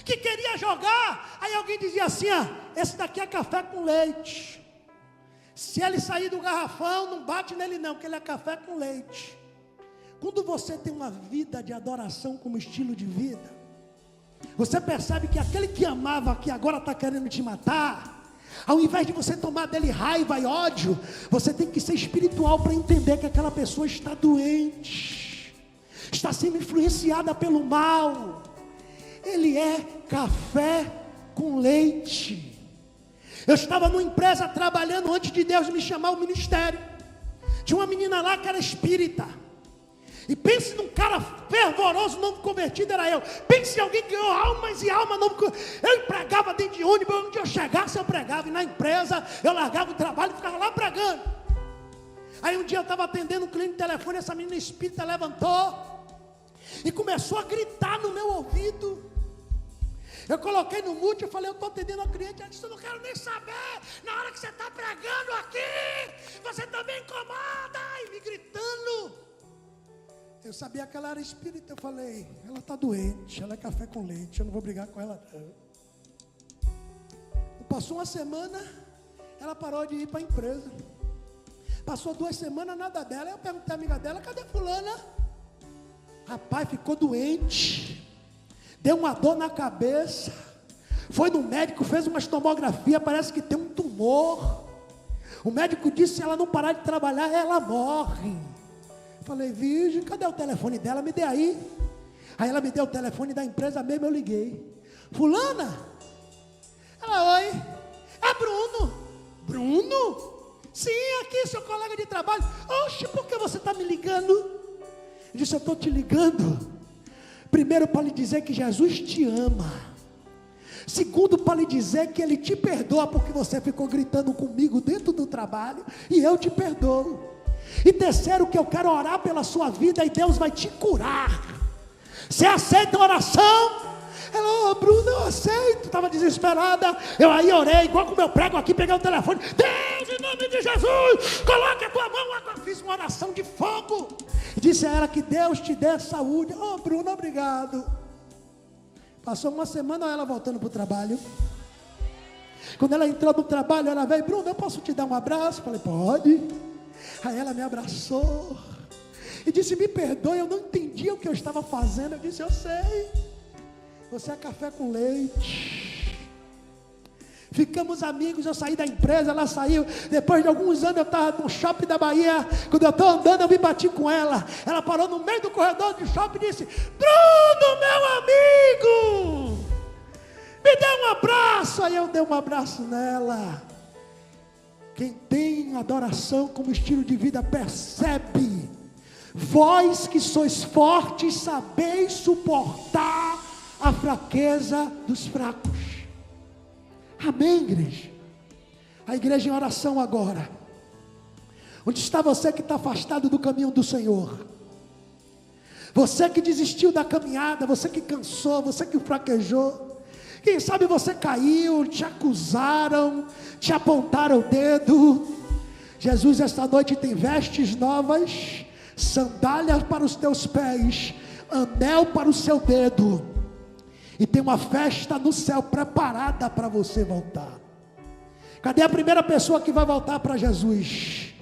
que queria jogar, aí alguém dizia assim: esse daqui é café com leite. Se ele sair do garrafão, não bate nele não, porque ele é café com leite. Quando você tem uma vida de adoração como estilo de vida, você percebe que aquele que amava, que agora está querendo te matar, ao invés de você tomar dele raiva e ódio, você tem que ser espiritual para entender que aquela pessoa está doente, está sendo influenciada pelo mal. Ele é café com leite. Eu estava numa empresa trabalhando antes de Deus me chamar ao ministério. Tinha uma menina lá que era espírita. E pense num cara fervoroso, novo convertido, era eu. Pense em alguém que ganhou almas e alma novo. Eu pregava dentro de ônibus, onde eu chegasse eu pregava. E na empresa eu largava o trabalho e ficava lá pregando. Aí um dia eu estava atendendo um cliente de telefone, essa menina espírita levantou e começou a gritar no meu ouvido. Eu coloquei no mute, eu falei: eu estou atendendo a cliente. Ela disse: eu não quero nem saber. Na hora que você está pregando aqui, você também incomoda. E me gritando. Eu sabia que ela era espírita. Eu falei: ela está doente, ela é café com leite, eu não vou brigar com ela não. Passou uma semana, ela parou de ir para a empresa. Passou 2 semanas, nada dela. Eu perguntei à amiga dela: cadê fulana? Rapaz, ficou doente, deu uma dor na cabeça, foi no médico, fez uma tomografia, parece que tem um tumor. O médico disse: se ela não parar de trabalhar, ela morre. Falei: virgem, cadê o telefone dela? Me dê aí. Aí ela me deu o telefone da empresa mesmo, eu liguei. Fulana? Ela: oi. É Bruno. Bruno? Sim, aqui, seu colega de trabalho. Oxe, por que você está me ligando? Eu disse: eu estou te ligando primeiro para lhe dizer que Jesus te ama. Segundo, para lhe dizer que Ele te perdoa porque você ficou gritando comigo dentro do trabalho, e eu te perdoo. E terceiro, que eu quero orar pela sua vida e Deus vai te curar. Você aceita a oração? Ela: oh, Bruno, eu aceito. Estava desesperada. Eu aí orei, igual como eu prego aqui, peguei o telefone: Deus, em nome de Jesus, coloque a tua mão agora. Fiz uma oração de fogo. Disse a ela: que Deus te dê saúde. Oh, Bruno, obrigado. Passou uma semana, ela voltando para o trabalho. Quando ela entrou no trabalho, ela veio: Bruno, eu posso te dar um abraço? Falei: pode. Aí ela me abraçou e disse: me perdoe, eu não entendia o que eu estava fazendo. Eu disse: eu sei, você é café com leite. Ficamos amigos, eu saí da empresa, ela saiu. Depois de alguns anos eu estava no shopping da Bahia. Quando eu estou andando, eu me bati com ela. Ela parou no meio do corredor do shopping e disse: Bruno, meu amigo, me dê um abraço. Aí eu dei um abraço nela. Quem tem adoração como estilo de vida percebe: vós que sois fortes, sabeis suportar a fraqueza dos fracos. Amém, igreja? A igreja em oração agora. Onde está você que está afastado do caminho do Senhor? Você que desistiu da caminhada, você que cansou, você que fraquejou. Quem sabe você caiu, te acusaram, te apontaram o dedo. Jesus esta noite tem vestes novas, sandálias para os teus pés, anel para o seu dedo. E tem uma festa no céu preparada para você voltar. Cadê a primeira pessoa que vai voltar para Jesus?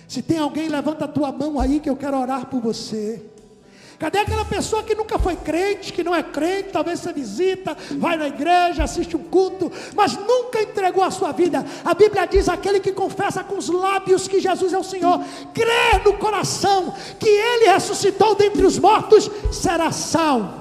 Se tem alguém, levanta a tua mão aí que eu quero orar por você. Cadê aquela pessoa que nunca foi crente, que não é crente, talvez você visita, vai na igreja, assiste um culto, mas nunca entregou a sua vida? A Bíblia diz: aquele que confessa com os lábios que Jesus é o Senhor, crê no coração que Ele ressuscitou dentre os mortos, será salvo.